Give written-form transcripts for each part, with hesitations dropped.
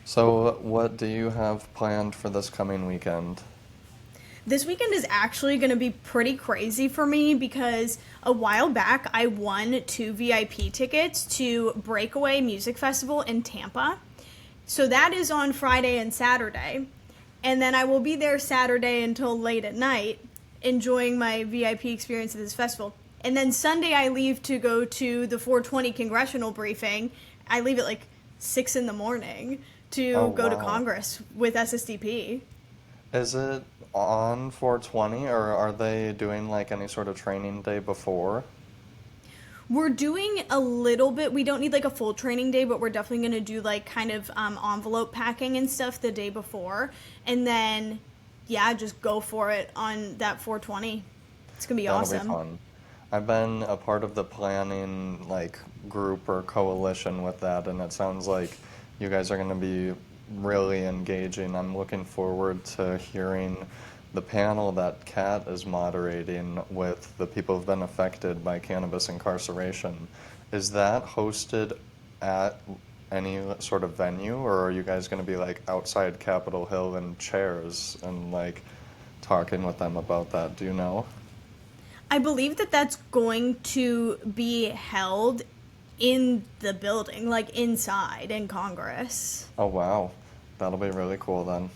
So, what do you have planned for this coming weekend? This weekend is actually going to be pretty crazy for me because a while back I won two VIP tickets to Breakaway Music Festival in Tampa. So that is on Friday and Saturday. And then I will be there Saturday until late at night enjoying my VIP experience at this festival. And then Sunday I leave to go to the 420 congressional briefing. I leave at like 6 in the morning Oh, to go to wow. Congress with SSDP. Is it on 420 or are they doing like any sort of training day before? We're doing a little bit. We don't need like a full training day, but we're definitely going to do like kind of envelope packing and stuff the day before. And then, yeah, just go for it on that 420. It's going to be That'll be awesome. fun. I've been a part of the planning like group or coalition with that, and it sounds like you guys are going to be really engaging. I'm looking forward to hearing the panel that Kat is moderating with the people who've been affected by cannabis incarceration. Is that hosted at any sort of venue, or are you guys going to be like outside Capitol Hill in chairs and like talking with them about that? Do you know? I believe that that's going to be held in the building, like inside in Congress. Oh wow, that'll be really cool then.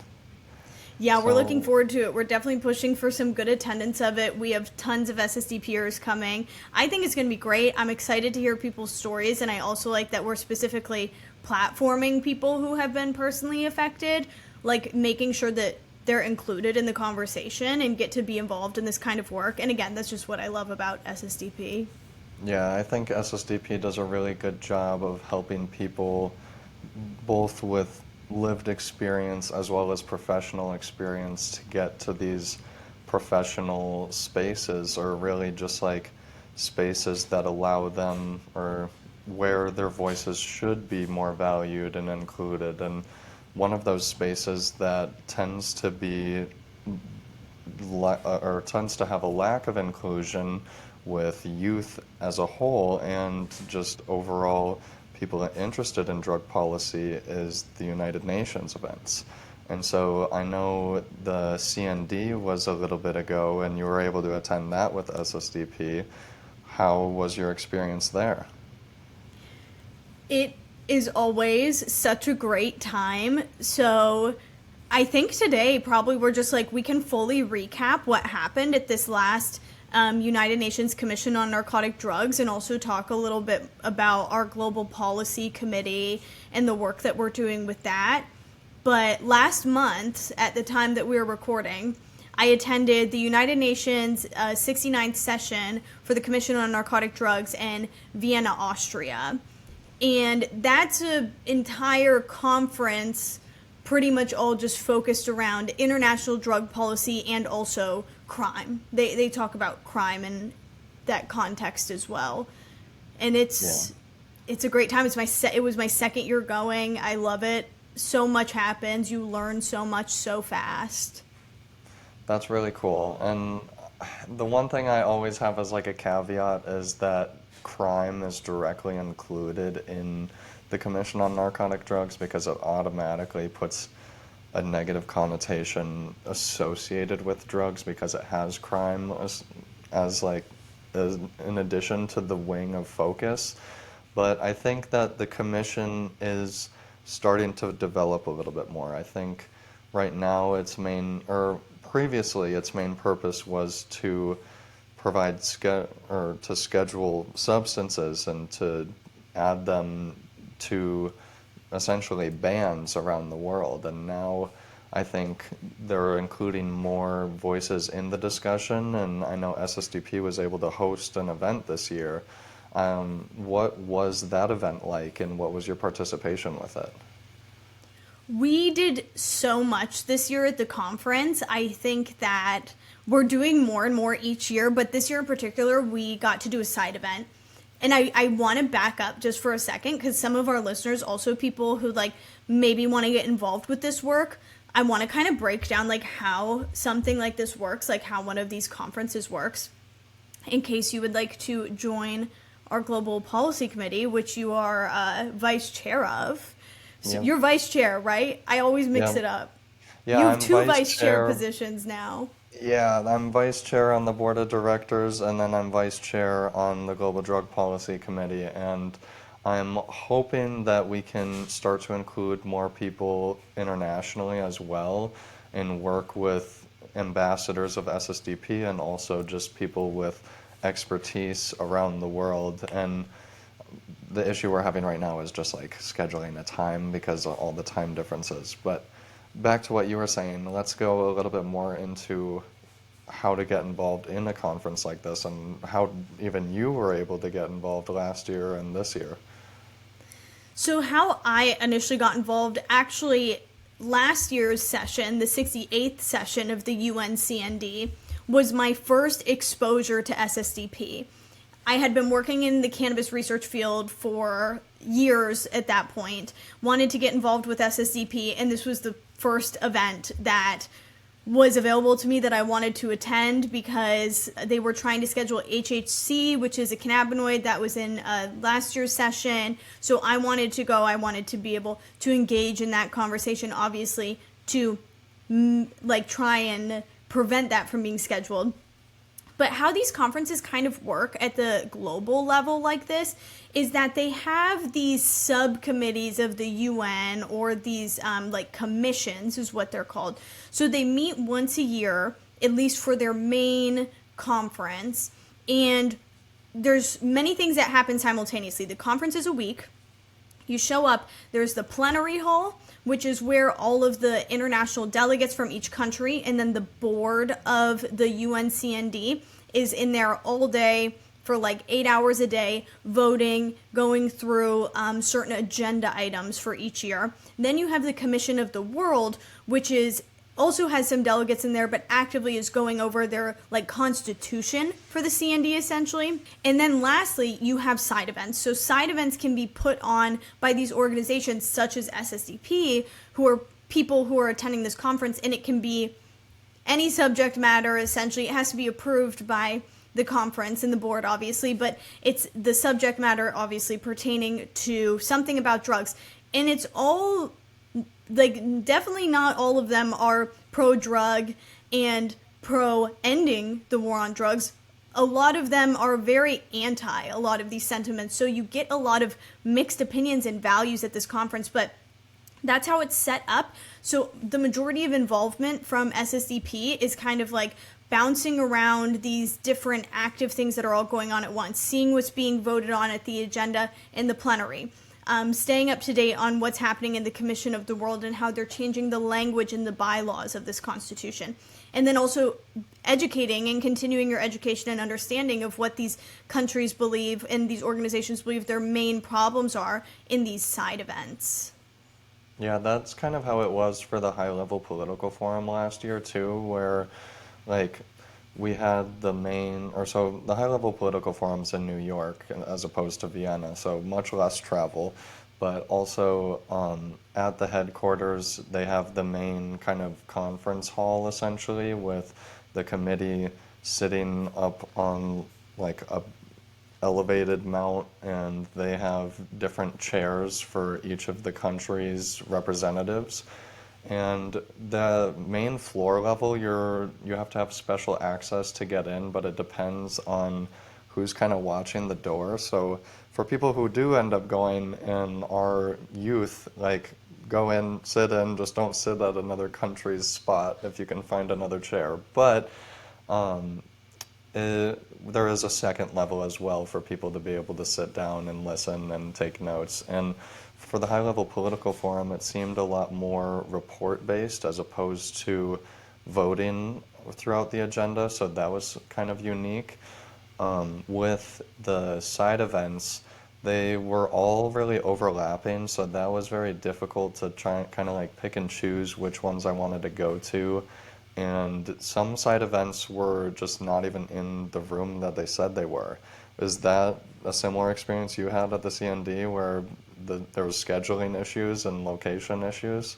Yeah, we're looking So forward to it. We're definitely pushing for some good attendance of it. We have tons of SSDPers coming. I think it's going to be great. I'm excited to hear people's stories, and I also like that we're specifically platforming people who have been personally affected, like making sure that they're included in the conversation and get to be involved in this kind of work. And again, that's just what I love about SSDP. yeah, I think SSDP does a really good job of helping people both with lived experience as well as professional experience to get to these professional spaces, or really just like spaces that allow them, or where their voices should be more valued and included. And one of those spaces that tends to be or tends to have a lack of inclusion with youth as a whole and just overall people interested in drug policy is the United Nations events. And so I know the CND was a little bit ago and you were able to attend that with SSDP. How was your experience there? It is always such a great time. So I think today probably we're just like, we can fully recap what happened at this last United Nations Commission on Narcotic Drugs and also talk a little bit about our global policy committee and the work that we're doing with that. But last month, at the time that we were recording, I attended the United Nations 69th session for the Commission on Narcotic Drugs in Vienna, Austria. And that's an entire conference pretty much all just focused around international drug policy and also crime. They talk about crime in that context as well. And Yeah. it's a great time. It was my second year going. I love it. So much happens. You learn so much so fast. That's really cool. And the one thing I always have as like a caveat is that crime is directly included in the Commission on Narcotic Drugs because it automatically puts a negative connotation associated with drugs because it has crime as like as, in addition to the wing of focus. But I think that the commission is starting to develop a little bit more. I think right now its main, or previously its main purpose was to provide or to schedule substances and to add them to essentially bans around the world. And now I think they're including more voices in the discussion. And I know SSDP was able to host an event this year. What was that event like, and what was your participation with it? We did so much this year at the conference. I think that we're doing more and more each year, but this year in particular, we got to do a side event. And I want to back up just for a second because some of our listeners, also people who like maybe want to get involved with this work, I want to kind of break down like how something like this works, like how one of these conferences works, in case you would like to join our global policy committee, which you are vice chair of. So Yep. you're vice chair, right? I always mix Yep. it up. Yeah, You have I'm two vice vice chair chair. positions now. Yeah, I'm vice chair on the board of directors, and then I'm vice chair on the Global Drug Policy Committee. And I'm hoping that we can start to include more people internationally as well and work with ambassadors of SSDP and also just people with expertise around the world. And the issue we're having right now is just like scheduling a time because of all the time differences. But back to what you were saying, let's go a little bit more into how to get involved in a conference like this and how even you were able to get involved last year and this year. So how I initially got involved, actually, last year's session, the 68th session of the UNCND, was my first exposure to SSDP. I had been working in the cannabis research field for years at that point, wanted to get involved with SSDP, and this was the first event that was available to me that I wanted to attend because they were trying to schedule HHC, which is a cannabinoid that was in last year's session. So I wanted to go. I wanted to be able to engage in that conversation, obviously, to try and prevent that from being scheduled. But how these conferences kind of work at the global level like this is that they have these subcommittees of the UN, or these commissions is what they're called. So they meet once a year, at least for their main conference. And there's many things that happen simultaneously. The conference is a week. You show up, there's the plenary hall, which is where all of the international delegates from each country and then the board of the UNCND is in there all day for like 8 hours a day, voting, going through certain agenda items for each year. Then you have the Commission of the World, which is also has some delegates in there, but actively is going over their constitution for the CND essentially. And then lastly, you have side events. So side events can be put on by these organizations such as SSDP, who are people who are attending this conference, and it can be any subject matter essentially. It has to be approved by the conference and the board obviously, but it's the subject matter obviously pertaining to something about drugs. And it's all definitely not all of them are pro-drug and pro-ending the war on drugs. A lot of them are very anti a lot of these sentiments. So you get a lot of mixed opinions and values at this conference, but that's how it's set up. So the majority of involvement from SSDP is kind of bouncing around these different active things that are all going on at once, seeing what's being voted on at the agenda in the plenary. Staying up to date on what's happening in the Commission of the World and how they're changing the language and the bylaws of this constitution. And then also educating and continuing your education and understanding of what these countries believe and these organizations believe their main problems are in these side events. Yeah, that's kind of how it was for the high-level political forum last year too, where like we had the the high-level political forums in New York as opposed to Vienna, so much less travel. But also at the headquarters, they have the main kind of conference hall essentially with the committee sitting up on like a elevated mount, and they have different chairs for each of the country's representatives. And the main floor level, you have to have special access to get in, but it depends on who's kind of watching the door. So for people who do end up going in our youth, go in, sit in, just don't sit at another country's spot if you can find another chair. But there is a second level as well for people to be able to sit down and listen and take notes. And for the high-level political forum, it seemed a lot more report-based as opposed to voting throughout the agenda, so that was kind of unique. With the side events, they were all really overlapping, so that was very difficult to try and kind of pick and choose which ones I wanted to go to. And some side events were just not even in the room that they said they were. Is that a similar experience you had at the CND where there was scheduling issues and location issues?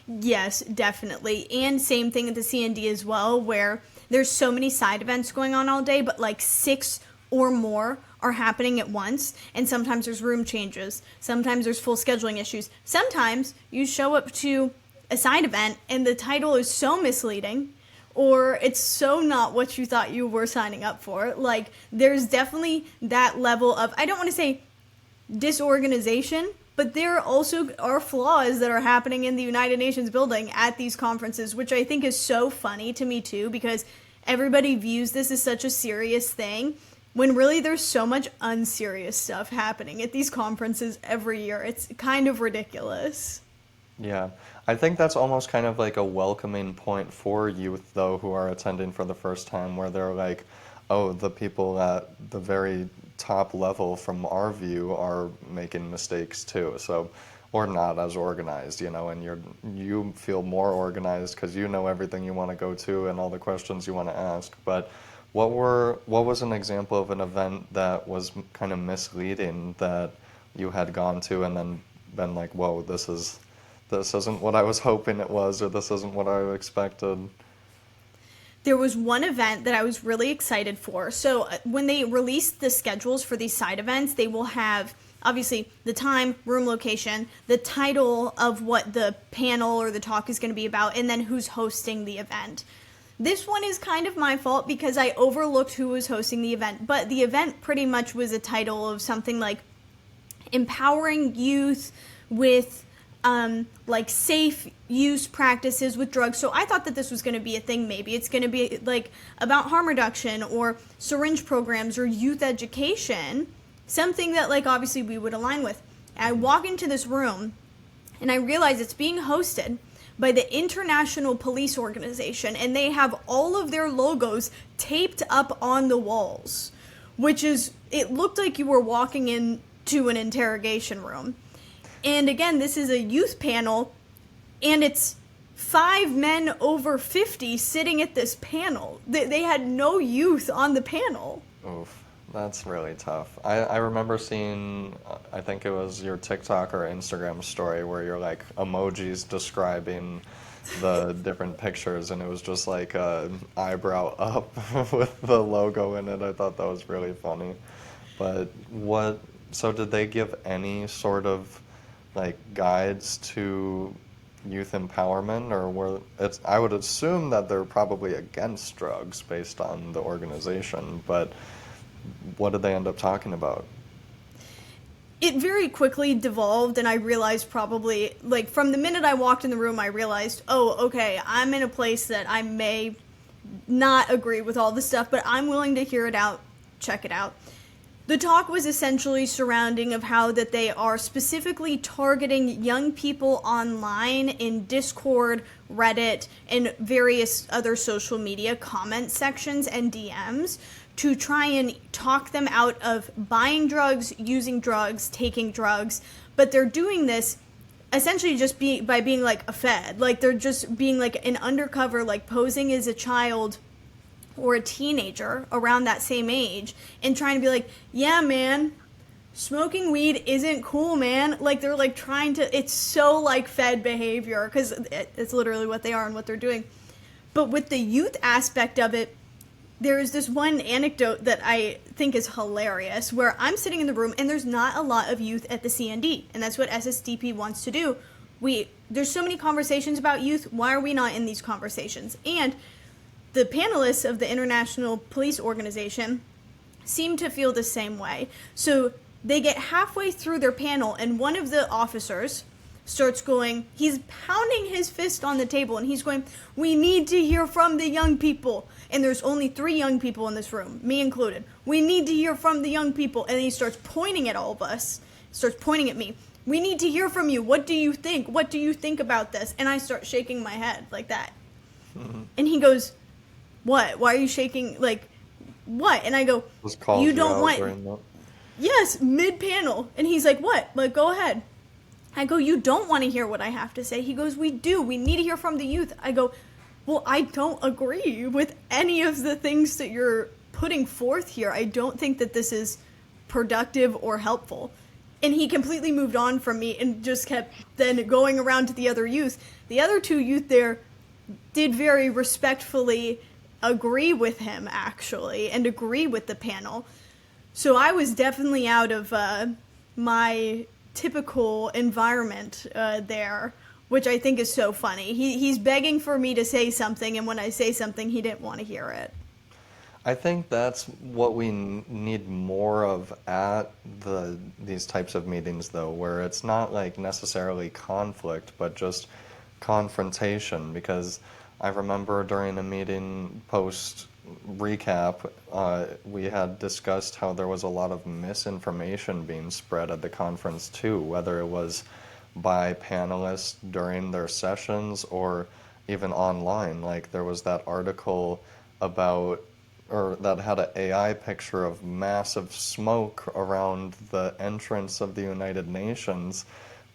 Yes, definitely. And same thing at the CND as well, where there's so many side events going on all day, but 6 or more are happening at once, and sometimes there's room changes, sometimes there's full scheduling issues, sometimes you show up to a side event and the title is so misleading, or it's so not what you thought you were signing up for. Like, there's definitely that level of, I don't want to say disorganization, but there also are flaws that are happening in the United Nations building at these conferences, which I think is so funny to me too, because everybody views this as such a serious thing, when really there's so much unserious stuff happening at these conferences every year. It's kind of ridiculous. Yeah, I think that's almost kind of like a welcoming point for youth, though, who are attending for the first time, where they're like, oh, the people at the very top level from our view are making mistakes too. So, or not as organized, and you feel more organized because you know everything you want to go to and all the questions you want to ask. But what was an example of an event that was kind of misleading that you had gone to and then been like, whoa, this isn't what I was hoping it was, or this isn't what I expected? There was one event that I was really excited for. So when they release the schedules for these side events, they will have obviously the time, room, location, the title of what the panel or the talk is going to be about, and then who's hosting the event. This one is kind of my fault because I overlooked who was hosting the event, but the event pretty much was a title of something like empowering youth with like safe use practices with drugs. So I thought that this was going to be a thing. Maybe it's going to be like about harm reduction or syringe programs or youth education, something that like obviously we would align with. I walk into this room and I realize it's being hosted by the International Police Organization, and they have all of their logos taped up on the walls, which is, it looked like you were walking into an interrogation room. And again, this is a youth panel, and it's 5 men over 50 sitting at this panel. They had no youth on the panel. Oof, that's really tough. I remember seeing, I think it was your TikTok or Instagram story where you're like emojis describing the different pictures, and it was just like an eyebrow up with the logo in it. I thought that was really funny. But so did they give any sort of like guides to youth empowerment, or I would assume that they're probably against drugs based on the organization, but what did they end up talking about? It very quickly devolved, and I realized probably, like, from the minute I walked in the room, I realized, oh, okay, I'm in a place that I may not agree with all this stuff, but I'm willing to hear it out, check it out. The talk was essentially surrounding of how that they are specifically targeting young people online in Discord, Reddit, and various other social media comment sections and DMs to try and talk them out of buying drugs, using drugs, taking drugs. But they're doing this essentially just by being like a fed. Like, they're just being like an undercover, like posing as a child or a teenager around that same age and trying to be like, yeah, man, smoking weed isn't cool, man. Like, they're like trying to, it's so like fed behavior, because it's literally what they are and what they're doing. But with the youth aspect of it, there is this one anecdote that I think is hilarious, where I'm sitting in the room and there's not a lot of youth at the CND, and that's what SSDP wants to do. There's so many conversations about youth. Why are we not in these conversations? And the panelists of the International Police Organization seem to feel the same way. So they get halfway through their panel, and one of the officers starts going, he's pounding his fist on the table, and he's going, we need to hear from the young people. And there's only 3 young people in this room, me included. We need to hear from the young people. And he starts pointing at all of us, starts pointing at me. We need to hear from you. What do you think? What do you think about this? And I start shaking my head like that. Mm-hmm. And he goes, what? Why are you shaking? Like, what? And I go, you don't want... Yes, mid-panel. And he's like, what? Like, go ahead. I go, you don't want to hear what I have to say. He goes, we do. We need to hear from the youth. I go, well, I don't agree with any of the things that you're putting forth here. I don't think that this is productive or helpful. And he completely moved on from me and just kept then going around to the other youth. The other 2 youth there did very respectfully agree with him, actually, and agree with the panel. So I was definitely out of my typical environment there, which I think is so funny. He's begging for me to say something, and when I say something, he didn't want to hear it. I think that's what we need more of at these types of meetings, though, where it's not like necessarily conflict, but just confrontation. Because I remember during a meeting post recap, we had discussed how there was a lot of misinformation being spread at the conference too, whether it was by panelists during their sessions or even online. Like there was that article about, or that had an AI picture of massive smoke around the entrance of the United Nations,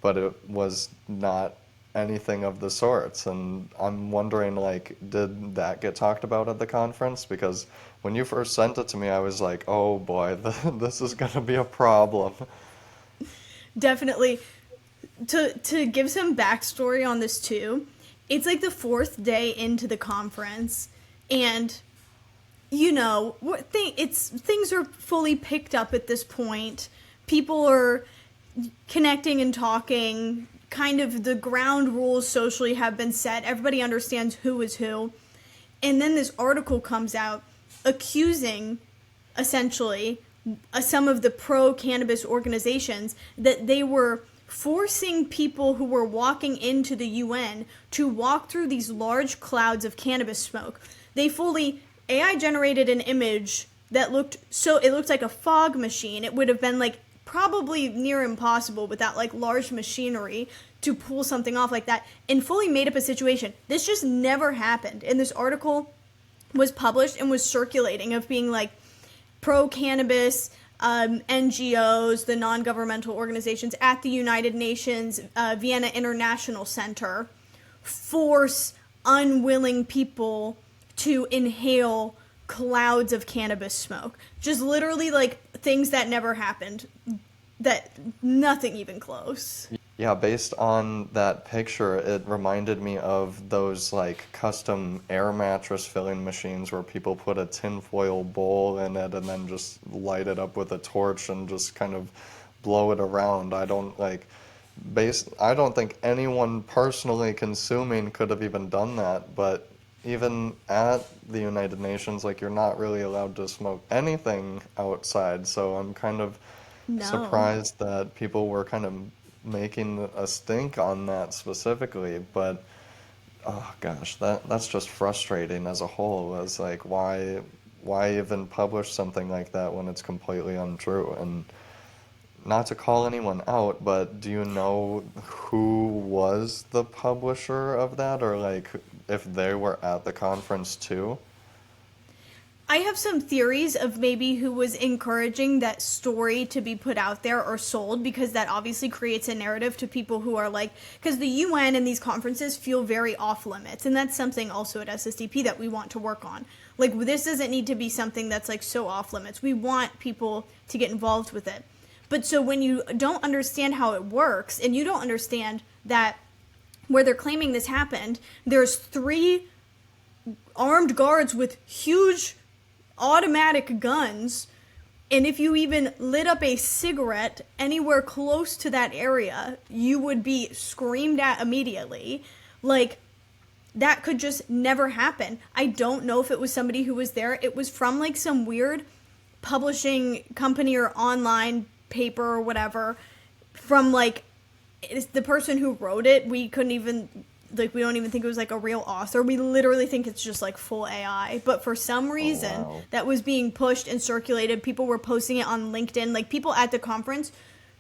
but it was not anything of the sorts. And I'm wondering, like, did that get talked about at the conference? Because when you first sent it to me, I was like, oh boy, this is going to be a problem. Definitely. To give some backstory on this too, it's like the fourth day into the conference, and things are fully picked up at this point. People are connecting and talking. Kind of the ground rules socially have been set. Everybody understands who is who. And then this article comes out accusing, essentially, some of the pro-cannabis organizations that they were forcing people who were walking into the UN to walk through these large clouds of cannabis smoke. They fully AI generated an image that looked like a fog machine. It would have been like probably near impossible without like large machinery to pull something off like that, and fully made up a situation. This just never happened. And this article was published and was circulating of being like pro-cannabis NGOs, the non-governmental organizations at the United Nations Vienna International Center force unwilling people to inhale clouds of cannabis smoke. Just literally like things that never happened. That nothing even close. Yeah, based on that picture, it reminded me of those like custom air mattress filling machines where people put a tinfoil bowl in it and then just light it up with a torch and just kind of blow it around. I don't think anyone personally consuming could have even done that, but even at the United Nations, like you're not really allowed to smoke anything outside, so I'm kind of No. surprised that people were kind of making a stink on that specifically. But oh gosh, that's just frustrating as a whole. As like why even publish something like that when it's completely untrue? And not to call anyone out, but do you know who was the publisher of that, or like if they were at the conference too? I have some theories of maybe who was encouraging that story to be put out there or sold, because that obviously creates a narrative to people who are like, because the UN and these conferences feel very off limits, and that's something also at SSDP that we want to work on. Like, this doesn't need to be something that's like so off limits. We want people to get involved with it. But so when you don't understand how it works, and you don't understand that where they're claiming this happened, there's 3 armed guards with huge automatic guns, and if you even lit up a cigarette anywhere close to that area, you would be screamed at immediately. Like, that could just never happen. I don't know if it was somebody who was there. It was from like some weird publishing company or online paper or whatever. From like, it's the person who wrote it, we couldn't even, like, we don't even think it was like a real author. We literally think it's just like full AI. But for some reason, wow. that was being pushed and circulated. People were posting it on LinkedIn. Like, people at the conference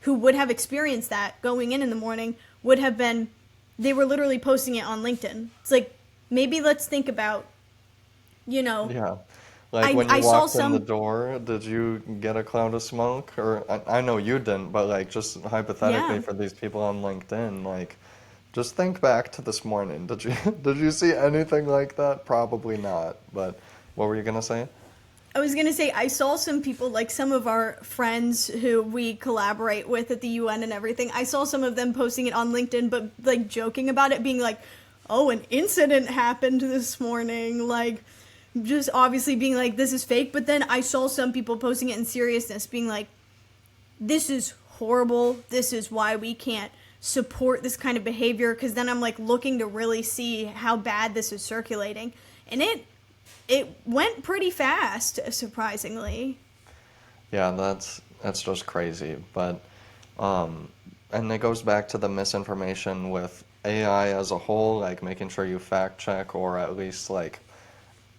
who would have experienced that going in the morning would have been, they were literally posting it on LinkedIn. It's like, maybe let's think about, Yeah. Like when I you saw walked in some, the door, did you get a cloud of smoke? Or I know you didn't, but like just hypothetically yeah. for these people on LinkedIn, like just think back to this morning. Did you did you see anything like that? Probably not. But what were you gonna say? I was going to say, I saw some people, like some of our friends who we collaborate with at the UN and everything, I saw some of them posting it on LinkedIn, but like joking about it, being like, oh, an incident happened this morning. Like, just obviously being like, this is fake. But then I saw some people posting it in seriousness, being like, this is horrible. This is why we can't support this kind of behavior. Because then I'm like looking to really see how bad this is circulating. And it went pretty fast, surprisingly. Yeah, that's just crazy. But and it goes back to the misinformation with AI as a whole, like making sure you fact check or at least like,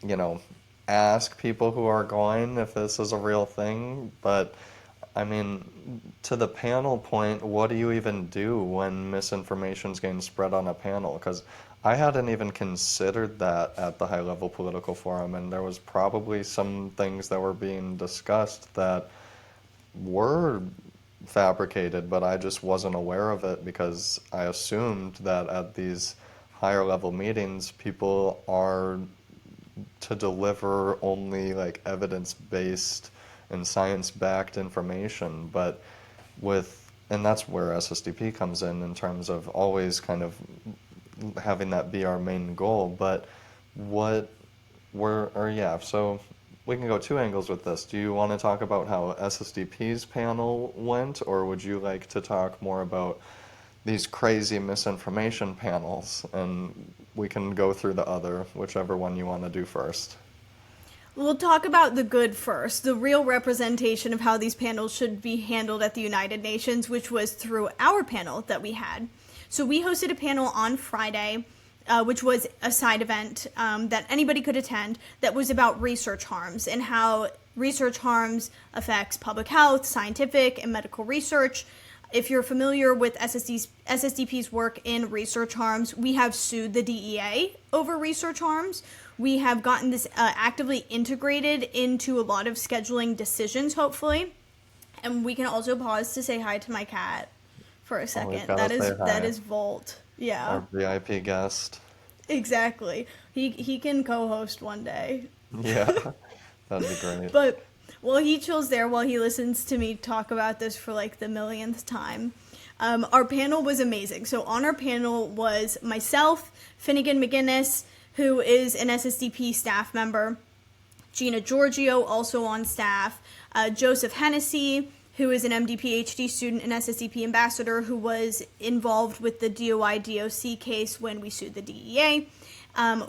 you know, ask people who are going if this is a real thing. But I mean, to the panel point, what do you even do when misinformation's getting spread on a panel? Because I hadn't even considered that at the high level political forum, and there was probably some things that were being discussed that were fabricated, but I just wasn't aware of it because I assumed that at these higher level meetings, people are to deliver only like evidence-based and science-backed information. But and that's where SSDP comes in terms of always kind of having that be our main goal. But so we can go two angles with this. Do you want to talk about how SSDP's panel went, or would you like to talk more about these crazy misinformation panels? And we can go through the other, whichever one you want to do first. We'll talk about the good first, the real representation of how these panels should be handled at the United Nations, which was through our panel that we had. So we hosted a panel on Friday, which was a side event that anybody could attend, that was about research harms and how research harms affects public health, scientific, and medical research. If you're familiar with SSDP's work in research harms, we have sued the DEA over research harms. We have gotten this actively integrated into a lot of scheduling decisions, hopefully. And we can also pause to say hi to my cat for a second. That is Volt. Yeah. Our VIP guest. Exactly. He can co-host one day. Yeah, that'd be great. But while he chills there, while he listens to me talk about this for like the millionth time, our panel was amazing. So on our panel was myself, Finnegan McGinnis, who is an SSDP staff member, Gina Giorgio, also on staff, Joseph Hennessy, who is an MD PhD student and SSDP ambassador who was involved with the DOI-DOC case when we sued the DEA.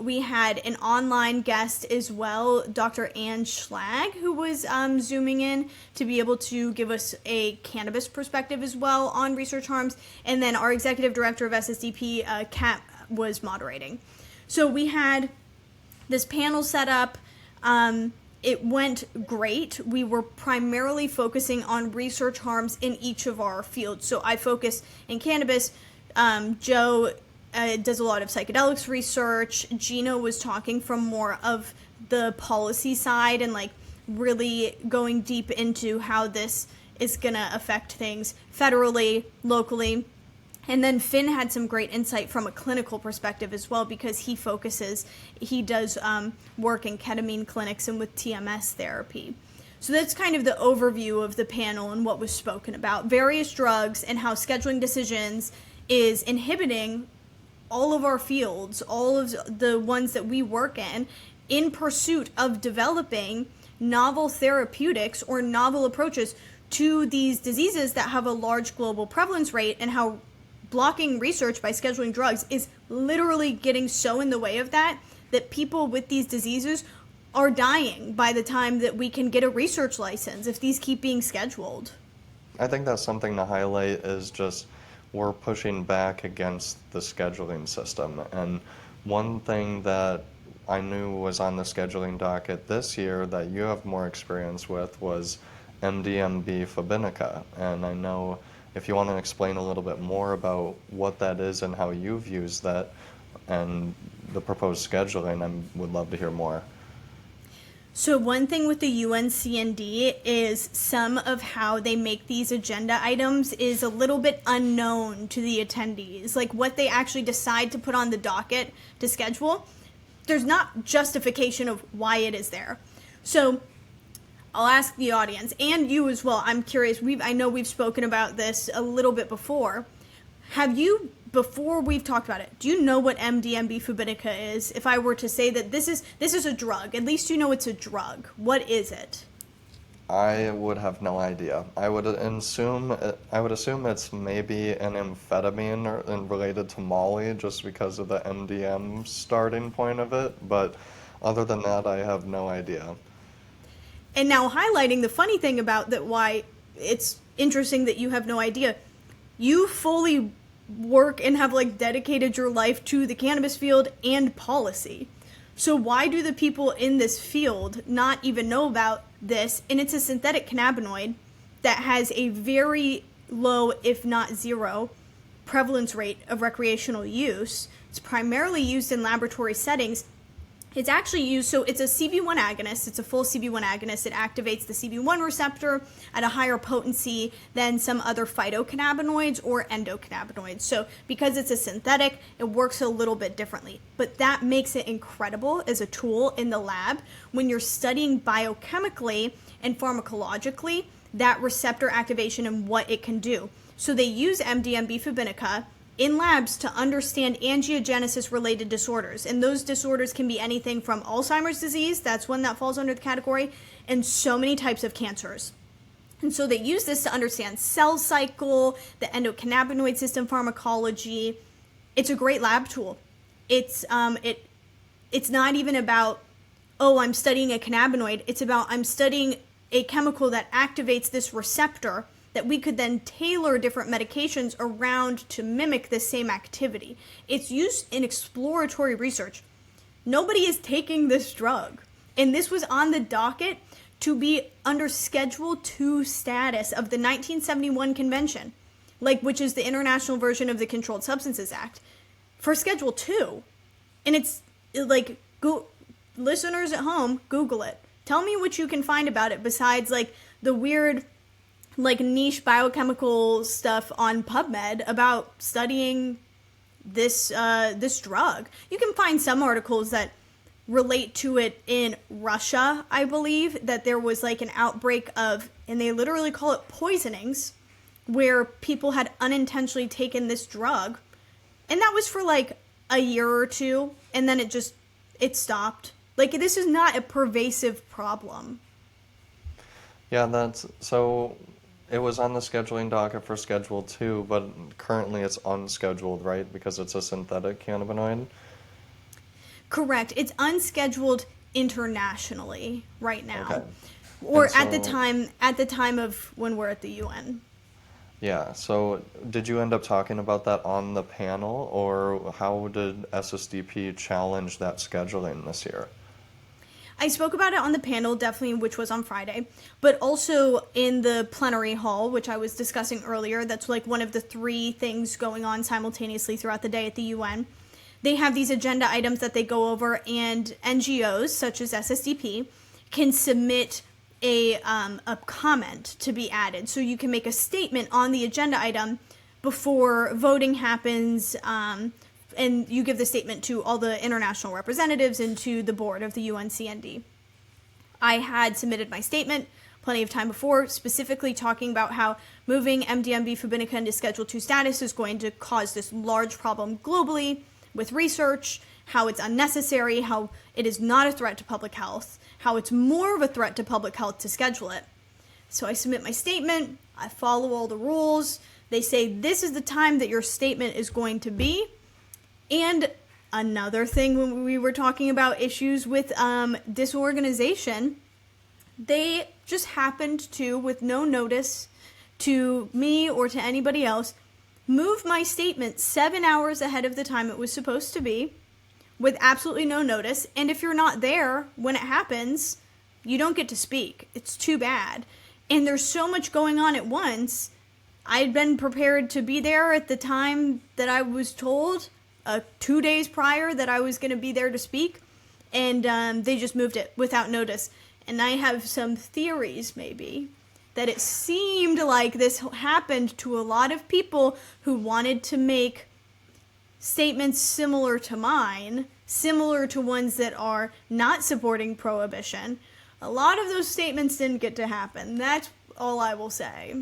We had an online guest as well, Dr. Ann Schlag, who was zooming in to be able to give us a cannabis perspective as well on research harms. And then our executive director of SSDP, Kat, was moderating. So we had this panel set up. It went great. We were primarily focusing on research harms in each of our fields. So I focus in cannabis. Joe does a lot of psychedelics research. Gina was talking from more of the policy side and like really going deep into how this is going to affect things federally, locally. And then Finn had some great insight from a clinical perspective as well, because he does work in ketamine clinics and with TMS therapy. So that's kind of the overview of the panel and what was spoken about. Various drugs and how scheduling decisions is inhibiting all of our fields, all of the ones that we work in pursuit of developing novel therapeutics or novel approaches to these diseases that have a large global prevalence rate, and how blocking research by scheduling drugs is literally getting so in the way of that people with these diseases are dying by the time that we can get a research license if these keep being scheduled. I think that's something to highlight, is just we're pushing back against the scheduling system. And one thing that I knew was on the scheduling docket this year that you have more experience with was MDMB Fabinica. And I know if you want to explain a little bit more about what that is and how you've used that and the proposed scheduling, I would love to hear more. So one thing with the UNCND is some of how they make these agenda items is a little bit unknown to the attendees. Like what they actually decide to put on the docket to schedule, there's not justification of why it is there. So I'll ask the audience and you as well. I'm curious. I know we've spoken about this a little bit before. Have you before we've talked about it, do you know what MDMA fubinica is? If I were to say that this is a drug, at least you know it's a drug. What is it? I would have no idea. I would assume it's maybe an amphetamine and related to Molly, just because of the MDM starting point of it. But other than that, I have no idea. And now highlighting the funny thing about that, why it's interesting that you have no idea. You fully work and have like dedicated your life to the cannabis field and policy. So why do the people in this field not even know about this? And it's a synthetic cannabinoid that has a very low, if not zero, prevalence rate of recreational use. It's primarily used in laboratory settings. It's actually used, so it's a CB1 agonist. It's a full CB1 agonist. It activates the CB1 receptor at a higher potency than some other phytocannabinoids or endocannabinoids. So because it's a synthetic, it works a little bit differently. But that makes it incredible as a tool in the lab when you're studying biochemically and pharmacologically that receptor activation and what it can do. So they use MDMA fubinica in labs to understand angiogenesis-related disorders. And those disorders can be anything from Alzheimer's disease, that's one that falls under the category, and so many types of cancers. And so they use this to understand cell cycle, the endocannabinoid system pharmacology. It's a great lab tool. It's not even about, oh, I'm studying a cannabinoid. It's about I'm studying a chemical that activates this receptor that we could then tailor different medications around to mimic the same activity. It's used in exploratory research. Nobody is taking this drug. And this was on the docket to be under Schedule 2 status of the 1971 convention, which is the international version of the Controlled Substances Act, for Schedule 2. And it's listeners at home, Google it. Tell me what you can find about it besides the weird niche biochemical stuff on PubMed about studying this drug. You can find some articles that relate to it in Russia, I believe, that there was an outbreak of, and they literally call it poisonings, where people had unintentionally taken this drug, and that was for a year or two, and then it stopped. This is not a pervasive problem. Yeah, so it was on the scheduling docket for Schedule 2, but currently it's unscheduled, right? Because it's a synthetic cannabinoid? Correct. It's unscheduled internationally right now. Okay. Or And at the time of when we're at the UN. Yeah, so did you end up talking about that on the panel, or how did SSDP challenge that scheduling this year? I spoke about it on the panel, definitely, which was on Friday, but also in the plenary hall, which I was discussing earlier. That's one of the 3 things going on simultaneously throughout the day at the UN. They have these agenda items that they go over, and NGOs, such as SSDP, can submit a comment to be added. So you can make a statement on the agenda item before voting happens, and you give the statement to all the international representatives and to the board of the UNCND. I had submitted my statement plenty of time before, specifically talking about how moving MDMA fubinica into Schedule 2 status is going to cause this large problem globally with research, how it's unnecessary, how it is not a threat to public health, how it's more of a threat to public health to schedule it. So I submit my statement, I follow all the rules, they say this is the time that your statement is going to be. And another thing, when we were talking about issues with disorganization, they just happened to, with no notice to me or to anybody else, move my statement 7 hours ahead of the time it was supposed to be, with absolutely no notice. And if you're not there when it happens, you don't get to speak. It's too bad. And there's so much going on at once. I'd been prepared to be there at the time that I was told, 2 days prior, that I was going to be there to speak, and they just moved it without notice. And I have some theories, maybe, that it seemed like this happened to a lot of people who wanted to make statements similar to mine, similar to ones that are not supporting prohibition. A lot of those statements didn't get to happen. That's all I will say.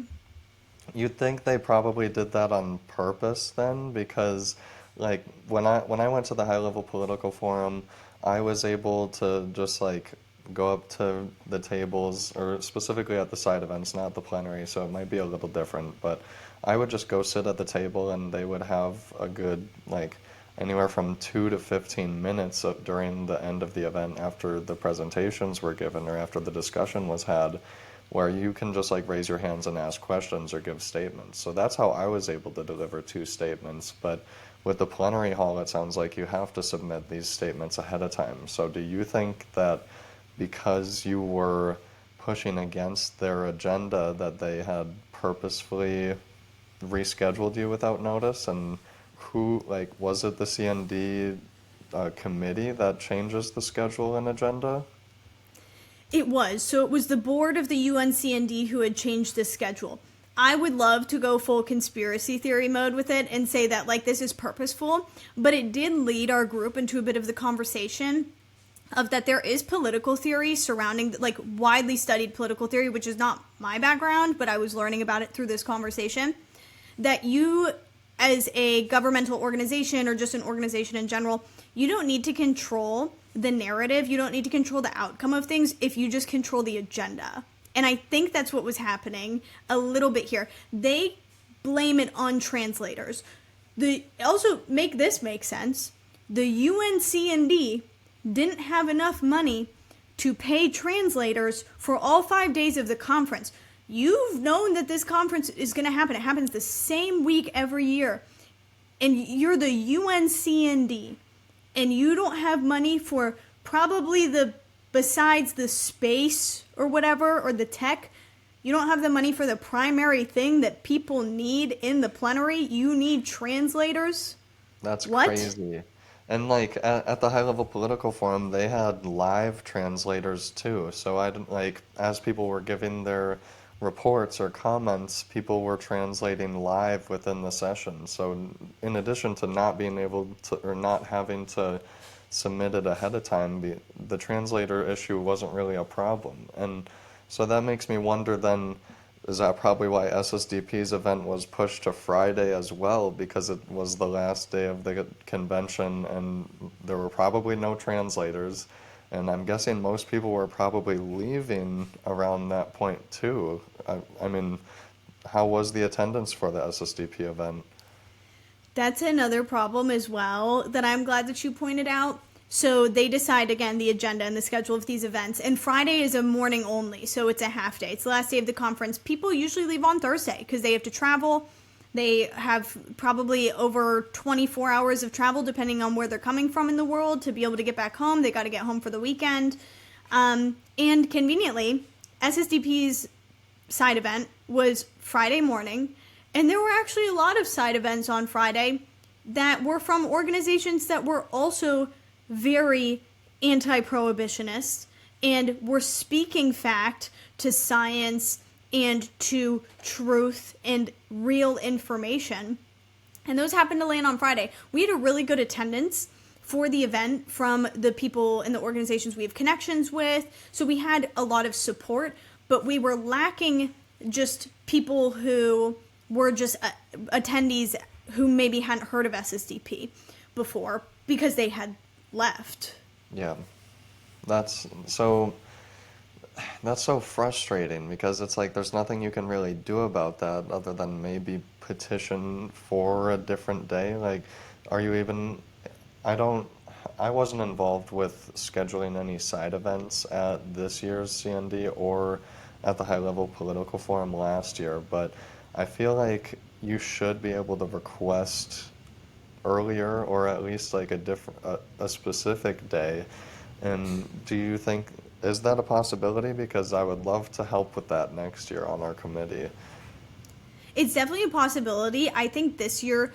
You'd think they probably did that on purpose then, because like when I went to the high level political forum, I was able to just like go up to the tables, or specifically at the side events, not the plenary, so it might be a little different, but I would just go sit at the table and they would have a good like anywhere from 2 to 15 minutes during the end of the event after the presentations were given or after the discussion was had, where you can just like raise your hands and ask questions or give statements. So that's how I was able to deliver 2 statements. But with the plenary hall, it sounds like you have to submit these statements ahead of time. So do you think that because you were pushing against their agenda that they had purposefully rescheduled you without notice? And who, like, was it the CND committee that changes the schedule and agenda? It was. So it was the board of the UNCND who had changed the schedule. I would love to go full conspiracy theory mode with it and say that, like, this is purposeful, but it did lead our group into a bit of the conversation of that there is political theory surrounding, like, widely studied political theory, which is not my background, but I was learning about it through this conversation, that you, as a governmental organization or just an organization in general, you don't need to control the narrative. You don't need to control the outcome of things if you just control the agenda. And I think that's what was happening a little bit here. They blame it on translators. Also, make this make sense. The UNCND didn't have enough money to pay translators for all 5 days of the conference. You've known that this conference is going to happen. It happens the same week every year. And you're the UNCND. And you don't have money for probably besides the space or whatever, or the tech, you don't have the money for the primary thing that people need in the plenary. You need translators. That's What? crazy. And like at the high level political forum, they had live translators too. So I didn't like as people were giving their reports or comments, people were translating live within the session. So in addition to not being able to or not having to submit it ahead of time, the translator issue wasn't really a problem. And so that makes me wonder then, is that probably why SSDP's event was pushed to Friday as well, because it was the last day of the convention and there were probably no translators. And I'm guessing most people were probably leaving around that point too. I mean, how was the attendance for the SSDP event? That's another problem as well that I'm glad that you pointed out. So they decide, again, the agenda and the schedule of these events. And Friday is a morning only, so it's a half day. It's the last day of the conference. People usually leave on Thursday because they have to travel. They have probably over 24 hours of travel, depending on where they're coming from in the world, to be able to get back home. They got to get home for the weekend. And conveniently, SSDP's side event was Friday morning. And there were actually a lot of side events on Friday that were from organizations that were also very anti-prohibitionist and were speaking fact to science and to truth and real information. And those happened to land on Friday. We had a really good attendance for the event from the people in the organizations we have connections with. So we had a lot of support, but we were lacking just people who were just attendees who maybe hadn't heard of SSDP before because they had left. Yeah, that's so that's so frustrating because it's like there's nothing you can really do about that other than maybe petition for a different day. Like, are you even, I wasn't involved with scheduling any side events at this year's CND or at the high level political forum last year, but I feel like you should be able to request earlier or at least like a specific day. And do you think, is that a possibility? Because I would love to help with that next year on our committee. It's definitely a possibility. I think this year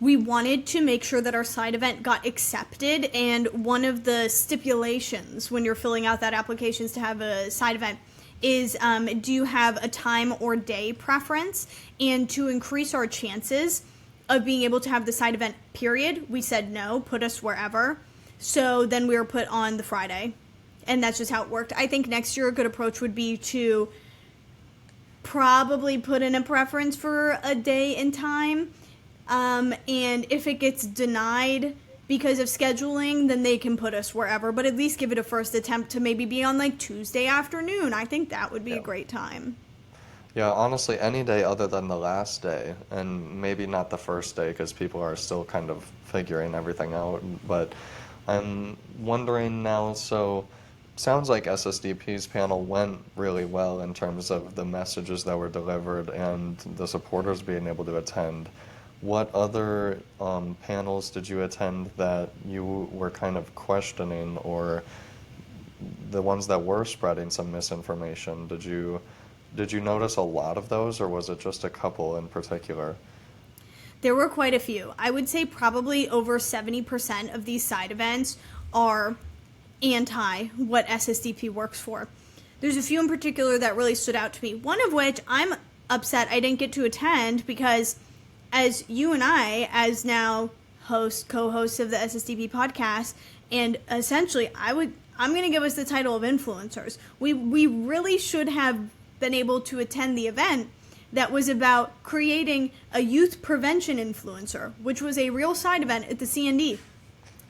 we wanted to make sure that our side event got accepted, and one of the stipulations when you're filling out that application is to have a side event is do you have a time or day preference? And to increase our chances of being able to have the side event period, we said no, put us wherever. So then we were put on the Friday, and that's just how it worked. I think next year a good approach would be to probably put in a preference for a day and time. And if it gets denied because of scheduling, then they can put us wherever, but at least give it a first attempt to maybe be on like Tuesday afternoon. I think that would be a Yeah. great time. Yeah, honestly, any day other than the last day, and maybe not the first day because people are still kind of figuring everything out. But I'm wondering now, so sounds like SSDP's panel went really well in terms of the messages that were delivered and the supporters being able to attend. What other panels did you attend that you were kind of questioning, or the ones that were spreading some misinformation? Did you notice a lot of those, or was it just a couple in particular? There were quite a few. I would say probably over 70% of these side events are anti what SSDP works for. There's a few in particular that really stood out to me. One of which I'm upset I didn't get to attend because, as you and I, as now co-hosts of the SSDP podcast, and essentially I'm going to give us the title of influencers. We really should have been able to attend the event that was about creating a youth prevention influencer, which was a real side event at the CND.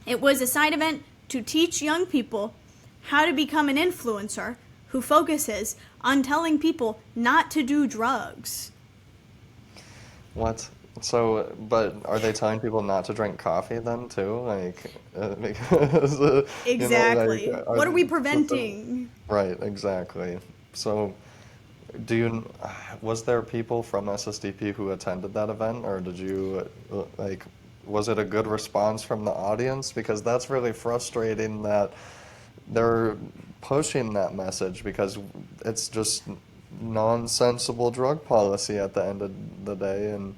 It was a side event to teach young people how to become an influencer who focuses on telling people not to do drugs. What? So, but are they telling people not to drink coffee then too? Like, because, Exactly. What are we so, preventing? right, exactly. So, do you, was there people from SSDP who attended that event, or did you, like, was it a good response from the audience? Because that's really frustrating that they're pushing that message because it's just nonsensible drug policy at the end of the day, and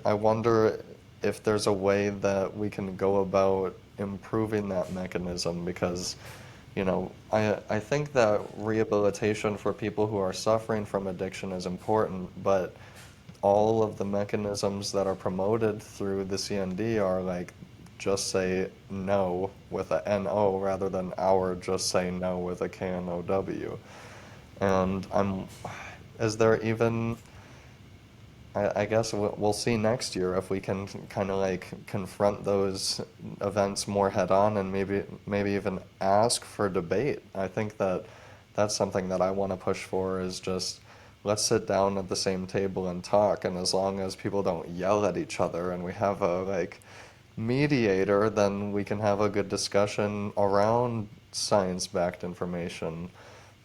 I wonder if there's a way that we can go about improving that mechanism because, I think that rehabilitation for people who are suffering from addiction is important, but all of the mechanisms that are promoted through the CND are like just say no with a NO rather than our just say no with a KNOW. And is there even, I guess we'll see next year if we can kind of like confront those events more head on and maybe even ask for debate. I think that that's something that I want to push for is just let's sit down at the same table and talk, and as long as people don't yell at each other and we have a like mediator, then we can have a good discussion around science-backed information.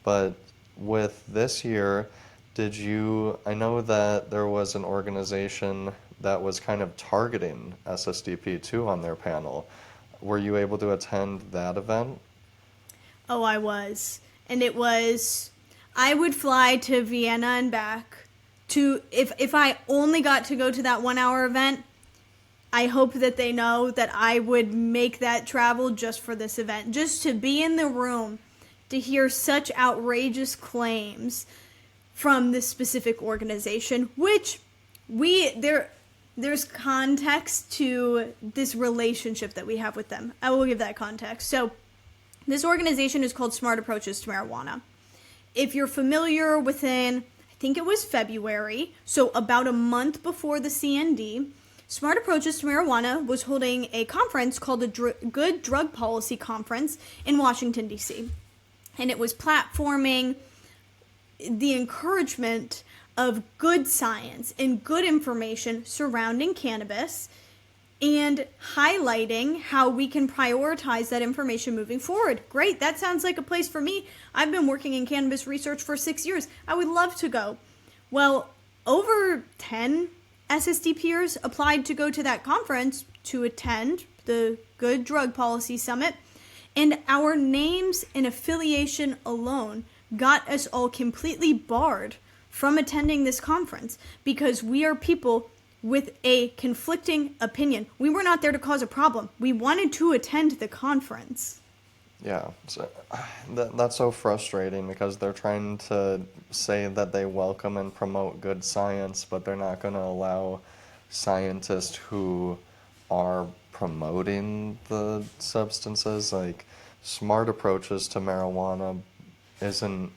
But with this year, I know that there was an organization that was kind of targeting SSDP too on their panel. Were you able to attend that event? Oh, I was. And it was, I would fly to Vienna and back to, if I only got to go to that 1 hour event, I hope that they know that I would make that travel just for this event, just to be in the room, to hear such outrageous claims from this specific organization, which there's context to this relationship that we have with them. I will give that context. So this organization is called Smart Approaches to Marijuana. If you're familiar, within, I think it was February, so about a month before the CND, Smart Approaches to Marijuana was holding a conference called the Good Drug Policy Conference in Washington, D.C. And it was platforming the encouragement of good science and good information surrounding cannabis and highlighting how we can prioritize that information moving forward. Great, that sounds like a place for me. I've been working in cannabis research for 6 years. I would love to go. Well, over 10 SSD peers applied to go to that conference to attend the Good Drug Policy Summit, and our names and affiliation alone got us all completely barred from attending this conference because we are people with a conflicting opinion. We were not there to cause a problem. We wanted to attend the conference. Yeah, so, that's so frustrating because they're trying to say that they welcome and promote good science, but they're not going to allow scientists who are promoting the substances. Like, smart approaches to marijuana isn't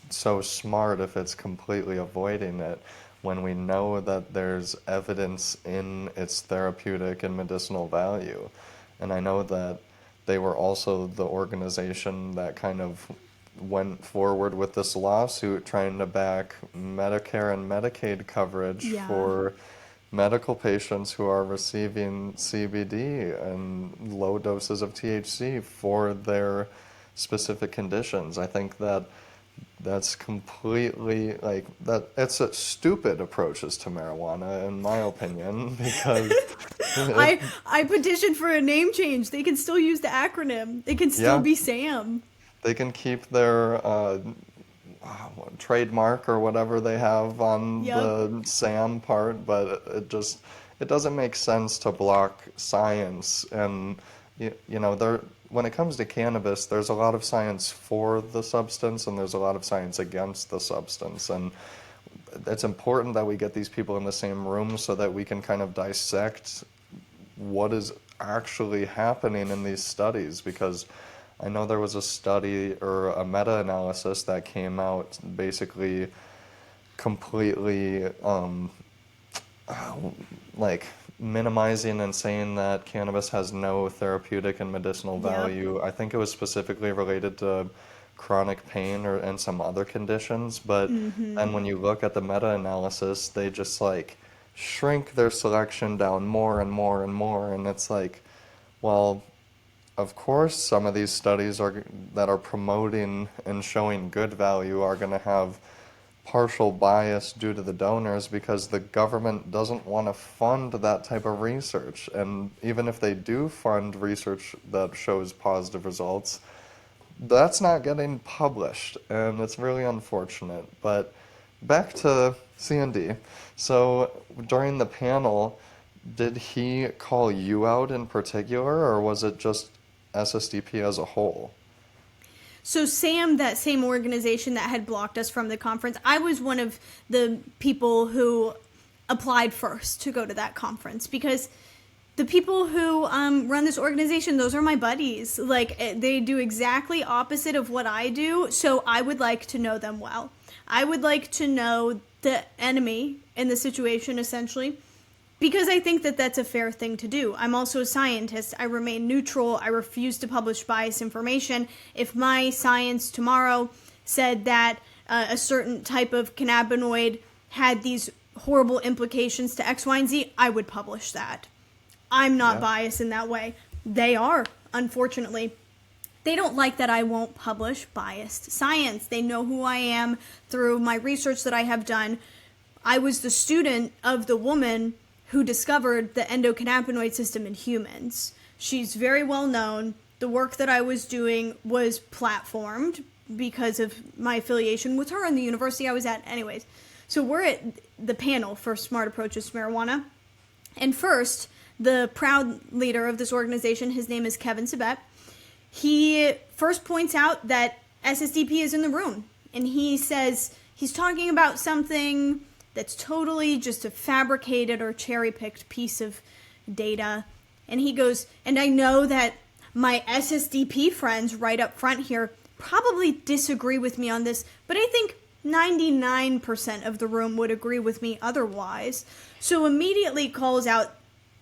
so smart if it's completely avoiding it when we know that there's evidence in its therapeutic and medicinal value. And I know that they were also the organization that kind of went forward with this lawsuit trying to back Medicare and Medicaid coverage Yeah. for medical patients who are receiving CBD and low doses of THC for their specific conditions. I think that that's completely like that. It's a stupid approaches to marijuana, in my opinion, because it, I petitioned for a name change. They can still use the acronym. It can still yeah, be Sam. they can keep their trademark or whatever they have on Yep. the SAM part, but it doesn't make sense to block science. And you know, there when it comes to cannabis, there's a lot of science for the substance and there's a lot of science against the substance. And it's important that we get these people in the same room so that we can kind of dissect what is actually happening in these studies, because I know there was a study or a meta-analysis that came out basically completely like minimizing and saying that cannabis has no therapeutic and medicinal Yep. value. I think it was specifically related to chronic pain or and some other conditions, but then when you look at the meta-analysis, they just like shrink their selection down more and more and more, and it's like, well, of course, some of these studies are that are promoting and showing good value are going to have partial bias due to the donors because the government doesn't want to fund that type of research. And even if they do fund research that shows positive results, that's not getting published, and it's really unfortunate. But back to C&D. So during the panel, did he call you out in particular, or was it just SSDP as a whole? So Sam, that same organization that had blocked us from the conference, I was one of the people who applied first to go to that conference because the people who run this organization, those are my buddies. Like, they do exactly opposite of what I do, so I would like to know them well. I would like to know the enemy in the situation, essentially, because I think that that's a fair thing to do. I'm also a scientist. I remain neutral. I refuse to publish biased information. If my science tomorrow said that a certain type of cannabinoid had these horrible implications to X, Y, and Z, I would publish that. I'm not Yeah. biased in that way. They are, unfortunately. They don't like that I won't publish biased science. They know who I am through my research that I have done. I was the student of the woman who discovered the endocannabinoid system in humans. She's very well known. The work that I was doing was platformed because of my affiliation with her and the university I was at. Anyways, so we're at the panel for Smart Approaches to Marijuana. And first, the proud leader of this organization, his name is Kevin Sabet, he first points out that SSDP is in the room. And he says he's talking about something that's totally just a fabricated or cherry-picked piece of data. And he goes, and I know that my SSDP friends right up front here probably disagree with me on this, but I think 99% of the room would agree with me otherwise. So immediately calls out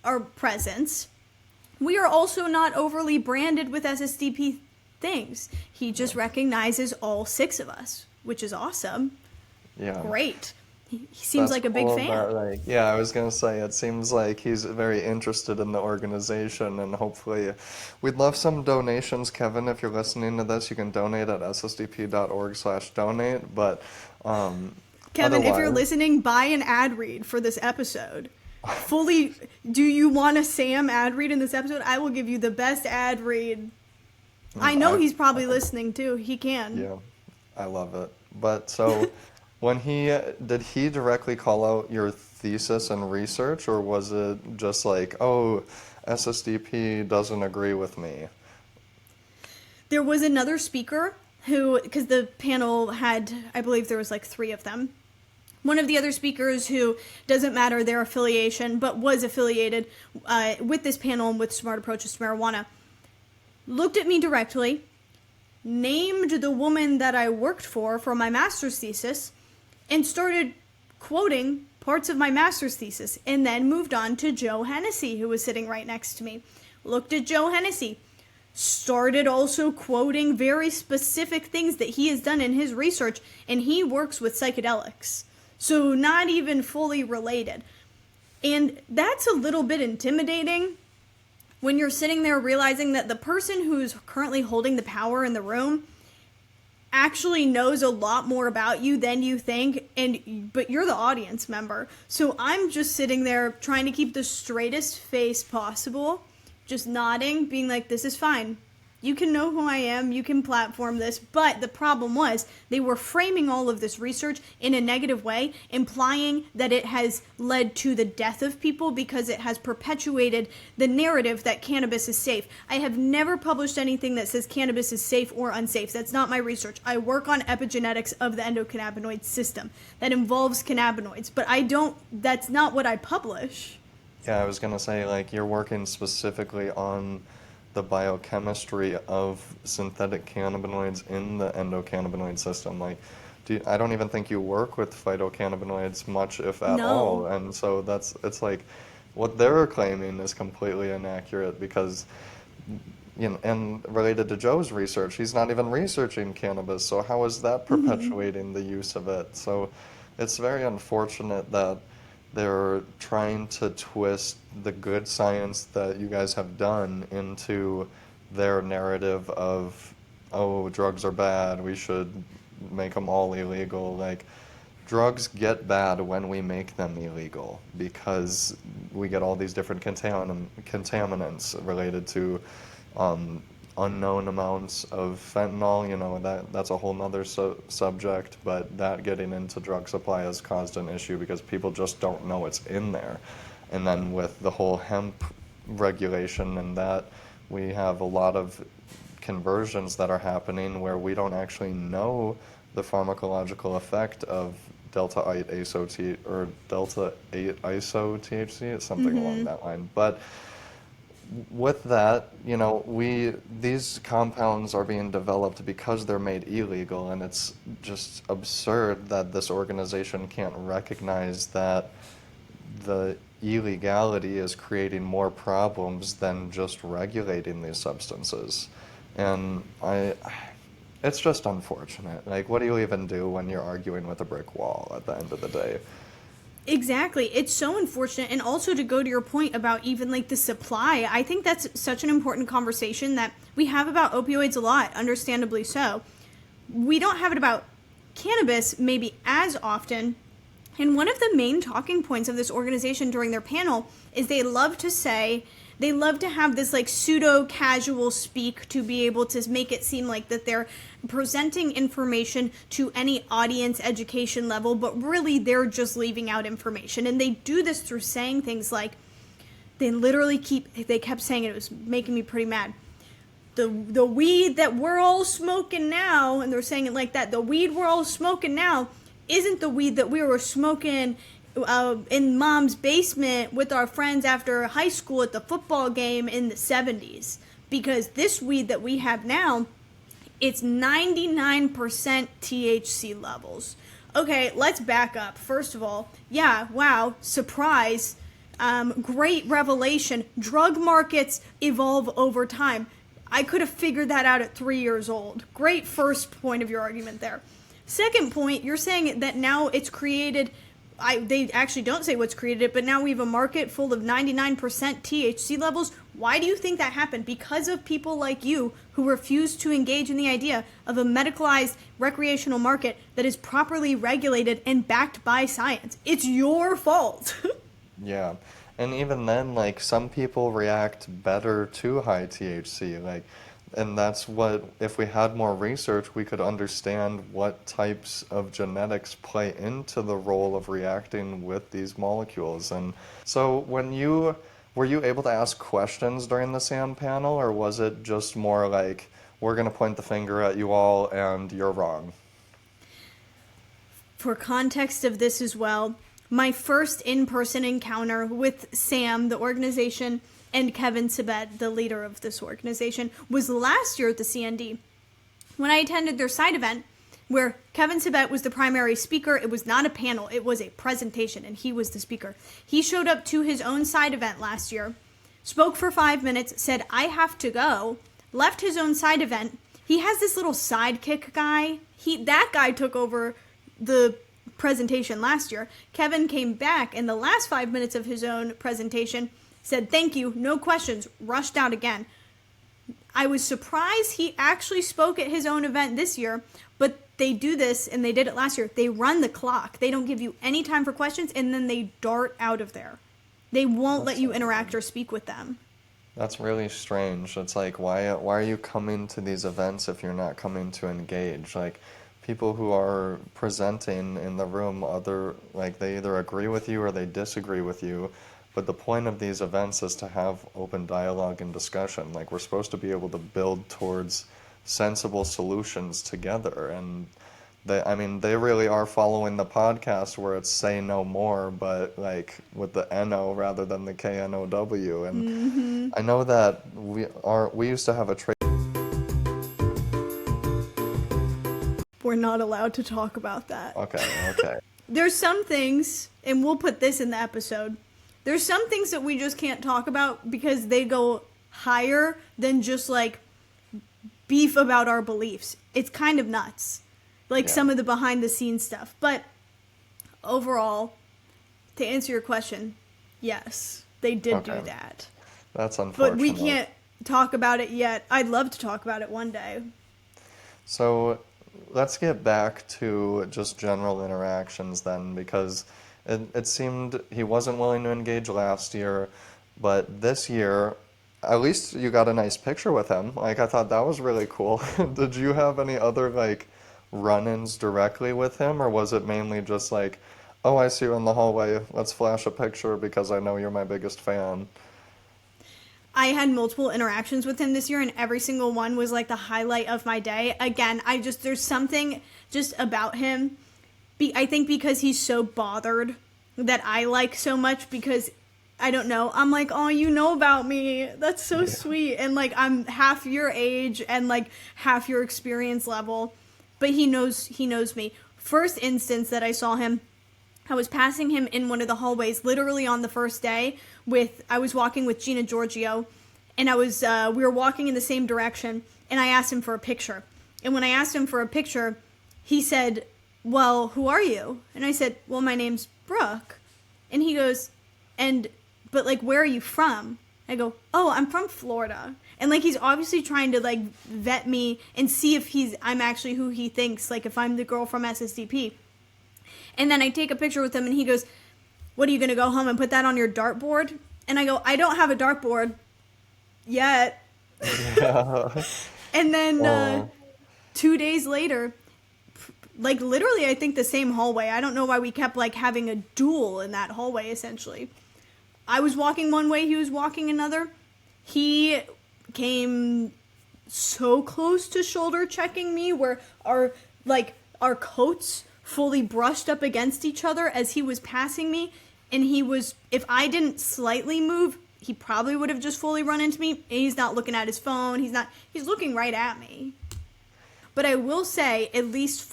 our presence. We are also not overly branded with SSDP things. He just recognizes all 6 of us, which is awesome. Yeah. Great. He seems That's like a big cool fan. that, like, yeah, I was gonna say it seems like he's very interested in the organization, and hopefully, we'd love some donations, Kevin. If you're listening to this, you can donate at ssdp.org/donate. But Kevin, if you're otherwise, listening, buy an ad read for this episode. Fully, do you want a Sam ad read in this episode? I will give you the best ad read. I know he's probably listening too. He can. yeah, I love it. But so, when did he directly call out your thesis and research, or was it just like, oh, SSDP doesn't agree with me? There was another speaker who, because the panel had, I believe there was like 3 of them. One of the other speakers who doesn't matter their affiliation, but was affiliated with this panel and with Smart Approaches to Marijuana, looked at me directly, named the woman that I worked for my master's thesis, and started quoting parts of my master's thesis, and then moved on to Joe Hennessy, who was sitting right next to me. Looked at Joe Hennessy, started also quoting very specific things that he has done in his research, and he works with psychedelics. So not even fully related. And that's a little bit intimidating when you're sitting there realizing that the person who's currently holding the power in the room actually knows a lot more about you than you think, but you're the audience member. So I'm just sitting there trying to keep the straightest face possible, just nodding, being like, this is fine. You can know who I am, you can platform this, but the problem was they were framing all of this research in a negative way, implying that it has led to the death of people because it has perpetuated the narrative that cannabis is safe. I have never published anything that says cannabis is safe or unsafe. That's not my research. I work on epigenetics of the endocannabinoid system that involves cannabinoids, but that's not what I publish. Yeah, I was gonna say, like, you're working specifically on the biochemistry of synthetic cannabinoids in the endocannabinoid system. Like, I don't even think you work with phytocannabinoids much, if at all. No. And so it's like, what they're claiming is completely inaccurate because, and related to Joe's research, he's not even researching cannabis. So how is that perpetuating the use of it? So it's very unfortunate that they're trying to twist the good science that you guys have done into their narrative of, oh, drugs are bad, we should make them all illegal. Like, drugs get bad when we make them illegal because we get all these different contaminants related to unknown amounts of fentanyl. That's a whole nother subject, but that getting into drug supply has caused an issue because people just don't know it's in there. And then with the whole hemp regulation and that, we have a lot of conversions that are happening where we don't actually know the pharmacological effect of delta 8 iso THC. It's something along that line. But with that, these compounds are being developed because they're made illegal, and it's just absurd that this organization can't recognize that the illegality is creating more problems than just regulating these substances. And it's just unfortunate. Like, what do you even do when you're arguing with a brick wall at the end of the day? Exactly. It's so unfortunate. And also, to go to your point about even like the supply, I think that's such an important conversation that we have about opioids a lot, understandably so. We don't have it about cannabis maybe as often. And one of the main talking points of this organization during their panel is they love to have this like pseudo casual speak to be able to make it seem like that they're presenting information to any audience education level, but really they're just leaving out information. And they do this through saying things like, they kept saying it was making me pretty mad. The weed that we're all smoking now, and they're saying it like that, the weed we're all smoking now isn't the weed that we were smoking in mom's basement with our friends after high school at the football game in the 70s. Because this weed that we have now, it's 99% THC levels. Okay, let's back up. First of all, yeah, wow, surprise, great revelation. Drug markets evolve over time. I could have figured that out at 3 years old. Great first point of your argument there. Second point, you're saying that now it's created, they actually don't say what's created it, but now we have a market full of 99% THC levels. Why do you think that happened? Because of people like you who refuse to engage in the idea of a medicalized recreational market that is properly regulated and backed by science. It's your fault. Yeah. And even then, like, some people react better to high THC. And that's what, if we had more research, we could understand what types of genetics play into the role of reacting with these molecules. And so were you able to ask questions during the SAM panel, or was it just more like, we're going to point the finger at you all and you're wrong? For context of this as well, my first in-person encounter with SAM, the organization, and Kevin Sabet, the leader of this organization, was last year at the CND. when I attended their side event, where Kevin Sabet was the primary speaker, it was not a panel, it was a presentation, and he was the speaker. He showed up to his own side event last year, spoke for 5 minutes, said, I have to go, left his own side event. He has this little sidekick guy. That guy took over the presentation last year. Kevin came back in the last 5 minutes of his own presentation, said thank you, no questions, rushed out again. I was surprised he actually spoke at his own event this year, but they do this, and they did it last year. They run the clock. They don't give you any time for questions, and then they dart out of there. They won't let you interact or speak with them. That's really strange. It's like, why are you coming to these events if you're not coming to engage? Like, people who are presenting in the room, they either agree with you or they disagree with you. But the point of these events is to have open dialogue and discussion. Like, we're supposed to be able to build towards sensible solutions together. And they really are following the podcast where it's say no more, but like with the NO rather than the KNOW. And I know that we used to have a trade. We're not allowed to talk about that. Okay. There's some things, and we'll put this in the episode, there's some things that we just can't talk about because they go higher than just like beef about our beliefs. It's kind of nuts. Like some of the behind the scenes stuff. But overall, to answer your question, yes, they did do that. That's unfortunate. But we can't talk about it yet. I'd love to talk about it one day. So let's get back to just general interactions then, because it seemed he wasn't willing to engage last year, but this year, at least you got a nice picture with him. Like, I thought that was really cool. Did you have any other, like, run-ins directly with him, or was it mainly just like, oh, I see you in the hallway, let's flash a picture because I know you're my biggest fan? I had multiple interactions with him this year, and every single one was like the highlight of my day. Again, there's something just about him. I think because he's so bothered that I like so much, because I don't know, I'm like, oh, you know about me. That's so sweet. And like, I'm half your age and like half your experience level, but he knows me. First instance that I saw him, I was passing him in one of the hallways, literally on the first day. I was walking with Gina Giorgio, and we were walking in the same direction, and I asked him for a picture. And when I asked him for a picture, he said, well, who are you? And I said, well, my name's Brooke. And he goes, but like, where are you from? I go, oh, I'm from Florida. And like, he's obviously trying to like vet me and see if I'm actually who he thinks, like if I'm the girl from SSDP. And then I take a picture with him, and he goes, what, are you going to go home and put that on your dartboard? And I go, I don't have a dartboard yet. And then 2 days later, like literally I think the same hallway. I don't know why we kept like having a duel in that hallway essentially. I was walking one way, he was walking another. He came so close to shoulder checking me where our coats fully brushed up against each other as he was passing me, and if I didn't slightly move, he probably would have just fully run into me. And he's not looking at his phone, he's looking right at me. But I will say, at least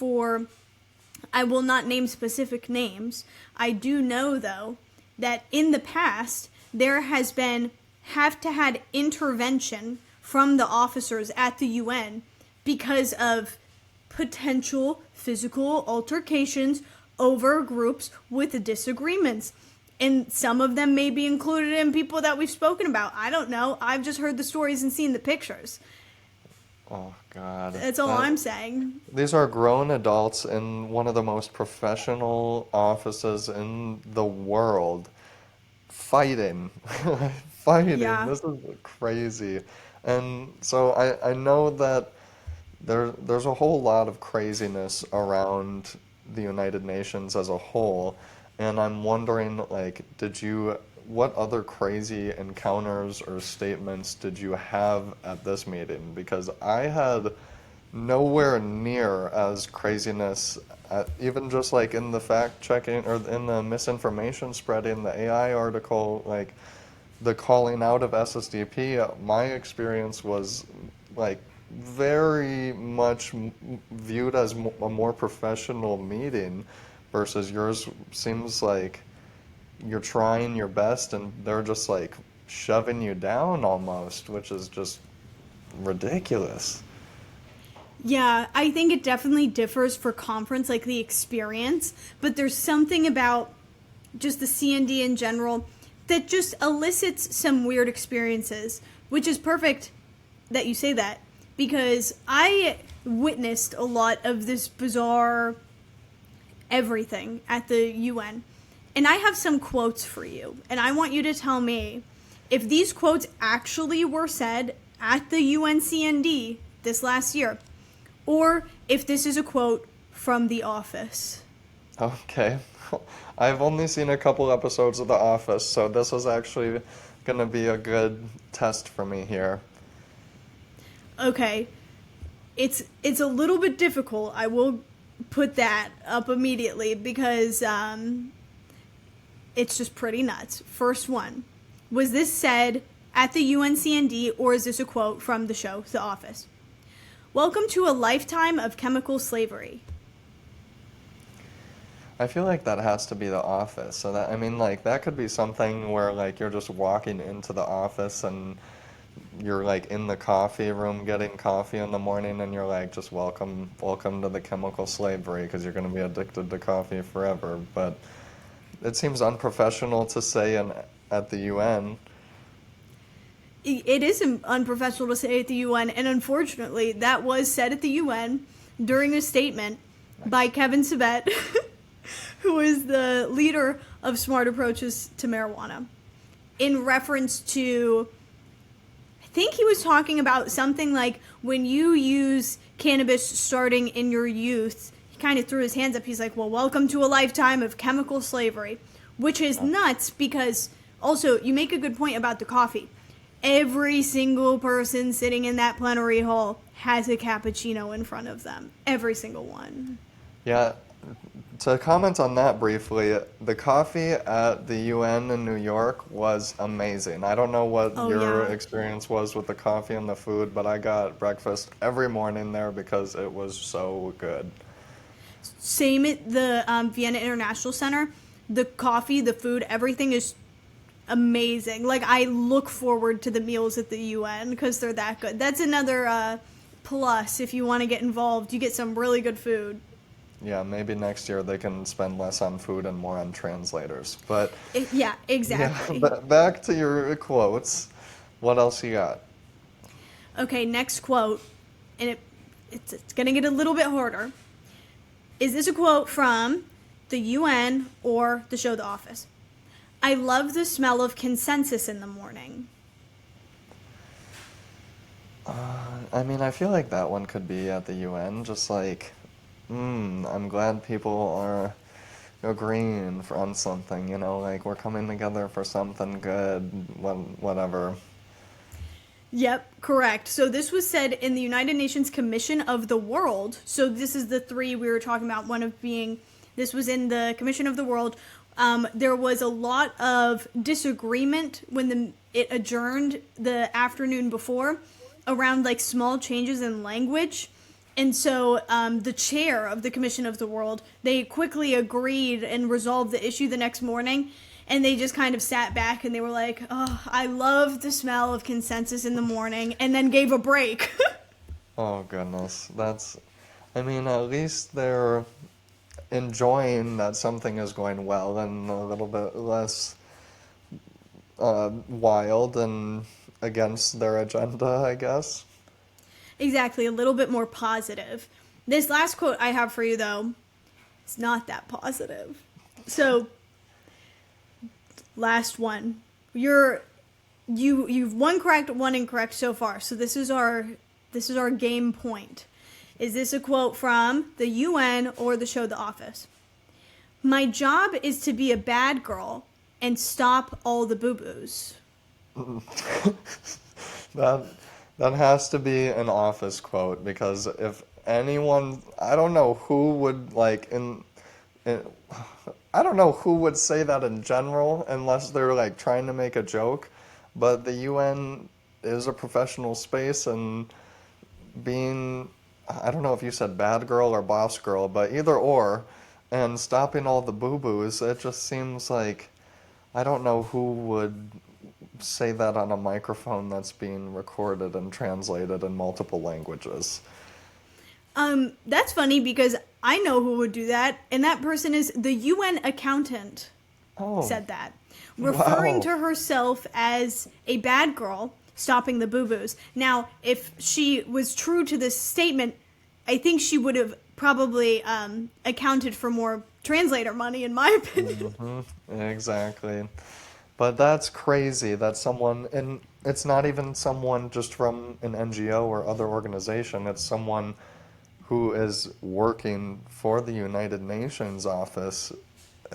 I will not name specific names, I do know though that in the past there has been had intervention from the officers at the UN because of potential physical altercations over groups with disagreements. And some of them may be included in people that we've spoken about. I don't know. I've just heard the stories and seen the pictures. Oh, God. That's all I'm saying. These are grown adults in one of the most professional offices in the world fighting. Fighting. Yeah. This is crazy. And so I know that there's a whole lot of craziness around the United Nations as a whole, and I'm wondering, like, what other crazy encounters or statements did you have at this meeting? Because I had nowhere near as craziness, even just like in the fact checking or in the misinformation spreading, the AI article, like the calling out of SSDP. My experience was like very much viewed as a more professional meeting versus yours seems like you're trying your best and they're just like shoving you down almost, which is just ridiculous. Yeah, I think it definitely differs for conference, like the experience, but there's something about just the C&D in general that just elicits some weird experiences, which is perfect that you say that because I witnessed a lot of this bizarre everything at the UN. And I have some quotes for you, and I want you to tell me if these quotes actually were said at the UNCND this last year, or if this is a quote from The Office. Okay. I've only seen a couple episodes of The Office, so this is actually gonna be a good test for me here. Okay, it's a little bit difficult. I will put that up immediately because it's just pretty nuts. First one, was this said at the UNCND or is this a quote from the show The Office? Welcome to a lifetime of chemical slavery. I feel like that has to be The Office. So that, I mean, like, that could be something where, like, you're just walking into the office and you're, like, in the coffee room getting coffee in the morning and you're like, just welcome to the chemical slavery because you're going to be addicted to coffee forever. But it seems unprofessional to say at the UN. It is unprofessional to say at the UN, and unfortunately, that was said at the UN during a statement by Kevin Sabet, who is the leader of Smart Approaches to Marijuana, in reference to, I think he was talking about something like when you use cannabis starting in your youth, he kind of threw his hands up. He's like, well, welcome to a lifetime of chemical slavery, which is nuts because also you make a good point about the coffee. Every single person sitting in that plenary hall has a cappuccino in front of them. Every single one. Yeah, to comment on that briefly, the coffee at the UN in New York was amazing. I don't know what Oh, your yeah. experience was with the coffee and the food, but I got breakfast every morning there because it was so good. Same at the Vienna International Center. The coffee, the food, everything is amazing. Like, I look forward to the meals at the UN because they're that good. That's another plus if you want to get involved. You get some really good food. Yeah, maybe next year they can spend less on food and more on translators. But Yeah, yeah, exactly. back to your quotes. What else you got? Okay, next quote, and it's going to get a little bit harder. Is this a quote from the UN or the show The Office? I love the smell of consensus in the morning. I mean, I feel like that one could be at the UN, just like, I'm glad people are agreeing on something, like we're coming together for something good, whatever. Yep, correct. So this was said in the United Nations Commission of the World. So this is the three we were talking about. One of being, this was in the Commission of the World. There was a lot of disagreement when it adjourned the afternoon before around like small changes in language. And so the chair of the Commission of the World, they quickly agreed and resolved the issue the next morning. And they just kind of sat back and they were like, oh, I love the smell of consensus in the morning, and then gave a break. Oh goodness, I mean, at least they're enjoying that something is going well and a little bit less wild and against their agenda, I guess. Exactly, a little bit more positive. This last quote I have for you, though, is not that positive. So, last one. You've one correct, one incorrect so far. So this is our game point. Is this a quote from the UN or the show The Office? My job is to be a bad girl and stop all the boo-boos. That that has to be an Office quote because if anyone, I don't know who would in I don't know who would say that in general unless they're like trying to make a joke, but the UN is a professional space and being, I don't know if you said bad girl or boss girl, but either or, and stopping all the boo-boos, it just seems like I don't know who would say that on a microphone that's being recorded and translated in multiple languages. That's funny because I know who would do that, and that person is the UN accountant. Oh, Said that, referring wow. to herself as a bad girl stopping the boo boos. Now, if she was true to this statement, I think she would have probably accounted for more translator money, in my opinion. Hmm. Exactly. But that's crazy that someone, and it's not even someone just from an NGO or other organization, it's someone who is working for the United Nations office.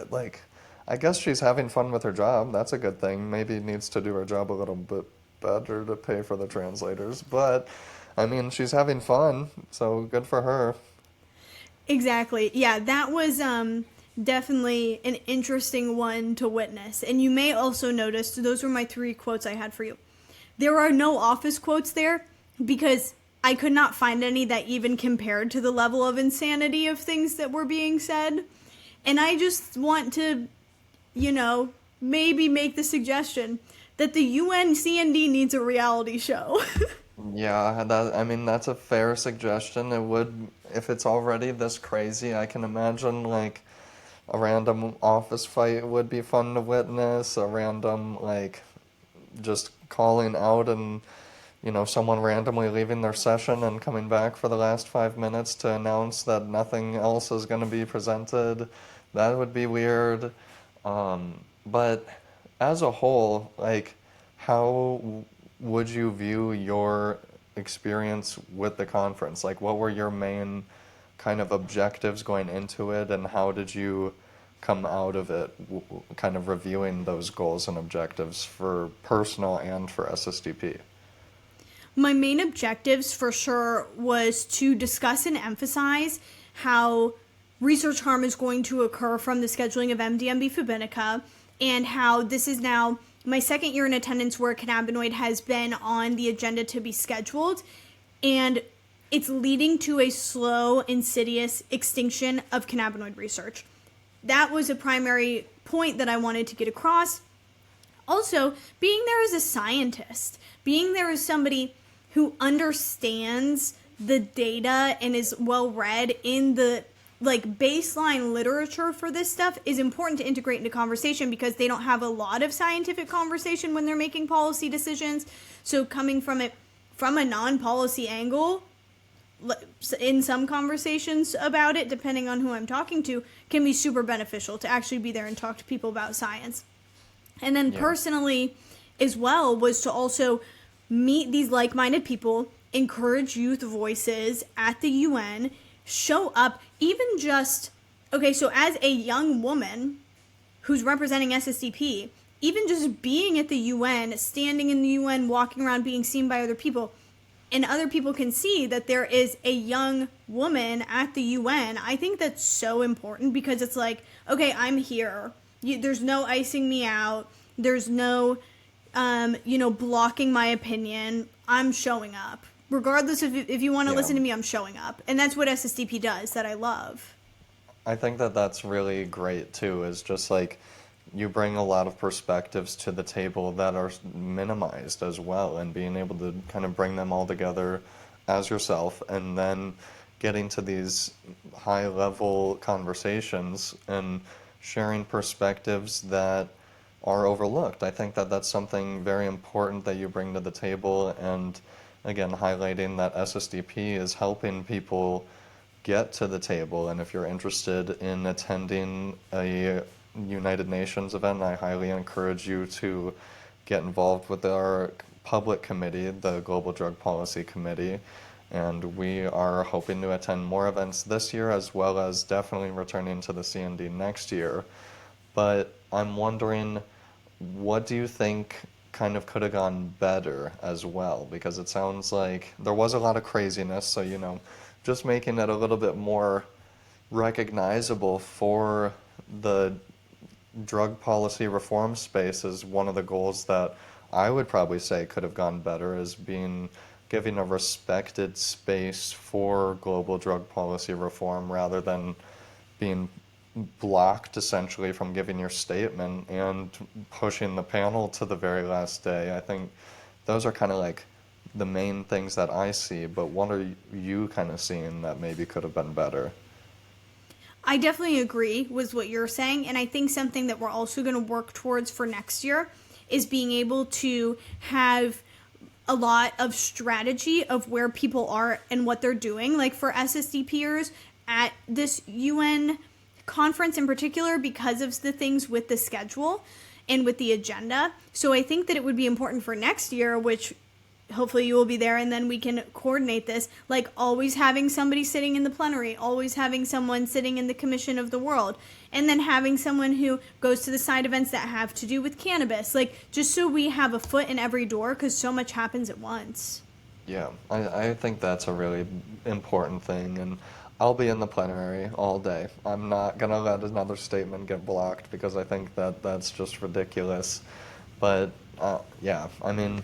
Like, I guess she's having fun with her job. That's a good thing. Maybe needs to do her job a little bit better to pay for the translators. But, I mean, she's having fun, so good for her. Exactly. Yeah, that was definitely an interesting one to witness. And you may also notice those were my three quotes I had for you. There are no office quotes there because I could not find any that even compared to the level of insanity of things that were being said. And I just want to, maybe make the suggestion that the UNCND needs a reality show. Yeah, I mean that's a fair suggestion. It would, if it's already this crazy, I can imagine like a random office fight would be fun to witness, a random like just calling out and someone randomly leaving their session and coming back for the last 5 minutes to announce that nothing else is going to be presented. That would be weird. But as a whole, like, how would you view your experience with the conference? Like, what were your main kind of objectives going into it, and how did you come out of it, kind of reviewing those goals and objectives for personal and for SSDP? My main objectives for sure was to discuss and emphasize how research harm is going to occur from the scheduling of MDMB Fubinica, and how this is now my second year in attendance where cannabinoid has been on the agenda to be scheduled, and it's leading to a slow, insidious extinction of cannabinoid research. That was a primary point that I wanted to get across. Also, being there as a scientist, being there as somebody who understands the data and is well read in the baseline literature for this stuff is important to integrate into conversation because they don't have a lot of scientific conversation when they're making policy decisions. So coming from it from a non-policy angle in some conversations about it, depending on who I'm talking to, can be super beneficial to actually be there and talk to people about science. And then Yeah. personally as well was to also meet these like-minded people, encourage youth voices at the UN, show up, even just, okay, so as a young woman who's representing SSDP, even just being at the UN, standing in the UN, walking around, being seen by other people, and other people can see that there is a young woman at the UN, I think that's so important because it's like, okay, I'm here. There's no icing me out. There's no, blocking my opinion. I'm showing up. Regardless of if you want to Yeah. listen to me, I'm showing up. And that's what SSDP does that I love. I think that that's really great too, is just like you bring a lot of perspectives to the table that are minimized as well, and being able to kind of bring them all together as yourself, and then getting to these high level conversations and sharing perspectives that are overlooked. I think that that's something very important that you bring to the table, and again, highlighting that SSDP is helping people get to the table. And if you're interested in attending a United Nations event, I highly encourage you to get involved with our public committee, the Global Drug Policy Committee. And we are hoping to attend more events this year, as well as definitely returning to the CND next year. But I'm wondering, what do you think kind of could have gone better as well? Because it sounds like there was a lot of craziness, so just making it a little bit more recognizable for the drug policy reform space is one of the goals that I would probably say could have gone better, is being giving a respected space for global drug policy reform rather than being blocked essentially from giving your statement and pushing the panel to the very last day. I think those are kind of like the main things that I see, but what are you kind of seeing that maybe could have been better? I definitely agree with what you're saying, and I think something that we're also going to work towards for next year is being able to have a lot of strategy of where people are and what they're doing. Like for SSDPers at this UN conference in particular, because of the things with the schedule and with the agenda. So I think that it would be important for next year, which hopefully you will be there, and then we can coordinate this, like always having somebody sitting in the plenary, always having someone sitting in the Commission of the World, and then having someone who goes to the side events that have to do with cannabis, like just so we have a foot in every door, because so much happens at once. Yeah, I think that's a really important thing, and I'll be in the plenary all day. I'm not gonna let another statement get blocked because I think that that's just ridiculous. But yeah, I mean,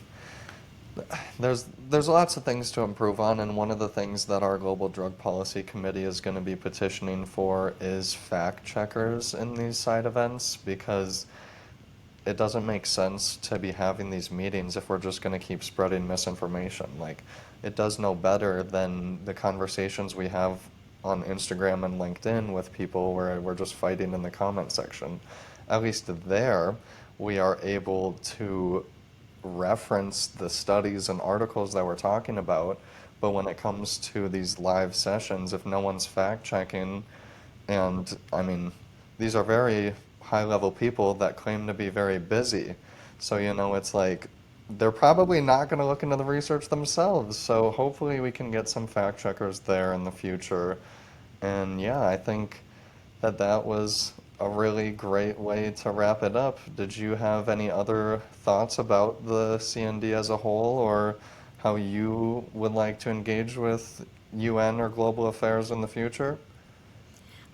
there's lots of things to improve on, and one of the things that our Global Drug Policy Committee is going to be petitioning for is fact checkers in these side events, because it doesn't make sense to be having these meetings if we're just going to keep spreading misinformation. Like, it does no better than the conversations we have on Instagram and LinkedIn with people where we're just fighting in the comment section. At least there, we are able to reference the studies and articles that we're talking about, but when it comes to these live sessions, if no one's fact checking, and I mean, these are very high level people that claim to be very busy, so it's like they're probably not going to look into the research themselves, so hopefully we can get some fact checkers there in the future. And yeah, I think that was a really great way to wrap it up. Did you have any other thoughts about the CND as a whole, or how you would like to engage with UN or global affairs in the future?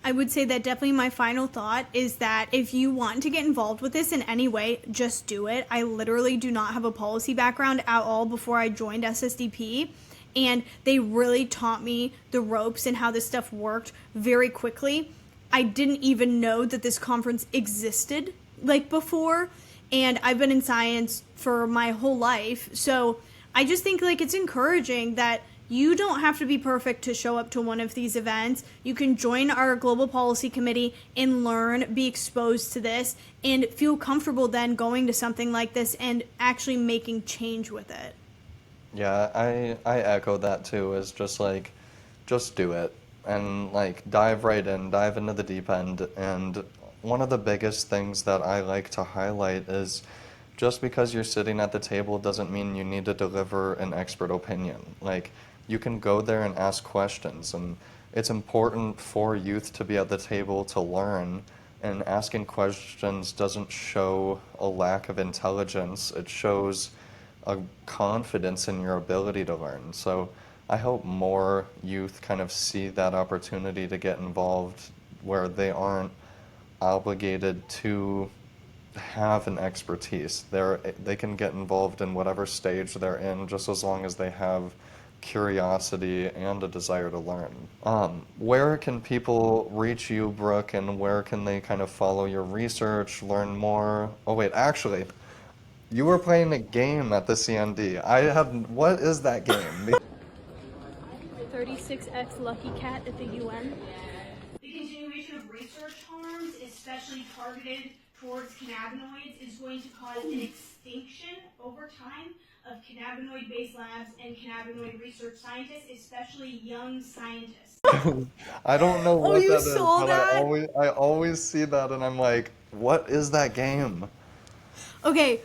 I would say that definitely my final thought is that if you want to get involved with this in any way, just do it. I literally do not have a policy background at all before I joined SSDP, and they really taught me the ropes and how this stuff worked very quickly. I didn't even know that this conference existed like before, and I've been in science for my whole life. So I just think like it's encouraging that you don't have to be perfect to show up to one of these events. You can join our global policy committee and learn, be exposed to this, and feel comfortable then going to something like this and actually making change with it. Yeah, I echo that too. Is just like, just do it and like dive right in, dive into the deep end. And one of the biggest things that I like to highlight is just because you're sitting at the table doesn't mean you need to deliver an expert opinion. Like, you can go there and ask questions, and it's important for youth to be at the table to learn. And asking questions doesn't show a lack of intelligence, it shows a confidence in your ability to learn. So I hope more youth kind of see that opportunity to get involved where they aren't obligated to have an expertise. They can get involved in whatever stage they're in just as long as they have curiosity and a desire to learn. Where can people reach you, Brooke, and where can they kind of follow your research, learn more? Oh wait, actually, you were playing a game at the CND. What is that game? 36X Lucky Cat at the UN. The continuation of research harms, especially targeted towards cannabinoids, is going to cause an extinction over time of cannabinoid-based labs and cannabinoid research scientists, especially young scientists. I don't know Oh, what you that is, saw but that? I always see that and I'm like, what is that game? Okay,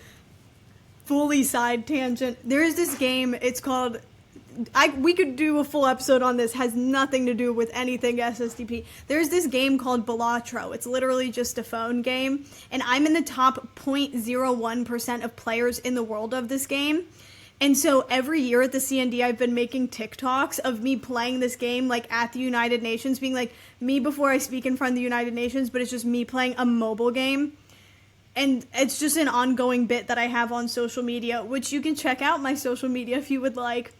fully side tangent. There's this game, it's called we could do a full episode on this, has nothing to do with anything SSDP. There's this game called Balatro. It's literally just a phone game, and I'm in the top 0.01% of players in the world of this game. And so every year at the CND, I've been making TikToks of me playing this game, like at the United Nations, being like me before I speak in front of the United Nations, but it's just me playing a mobile game. And it's just an ongoing bit that I have on social media, which you can check out my social media if you would like.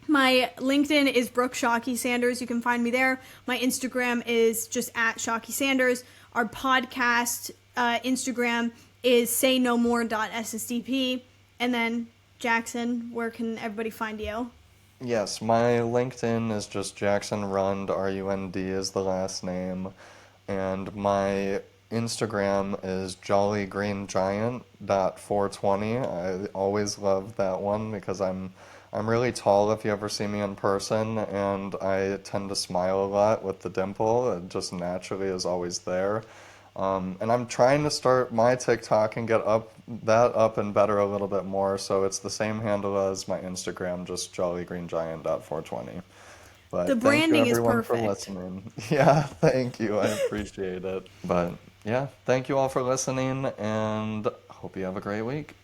My LinkedIn is Brooke Shockey Sanders. You can find me there. My Instagram is just at Shockey Sanders. Our podcast Instagram is saynomore.ssdp. And then, Jackson, where can everybody find you? Yes, my LinkedIn is just Jackson Rund, R-U-N-D is the last name, and my Instagram is jollygreengiant.420. I always love that one because I'm really tall if you ever see me in person, and I tend to smile a lot with the dimple. It just naturally is always there. And I'm trying to start my TikTok and get up and better a little bit more. So it's the same handle as my Instagram, just jollygreengiant.420. The But thank you branding is everyone for perfect. listening. Yeah, thank you. I appreciate it. But yeah, thank you all for listening and hope you have a great week.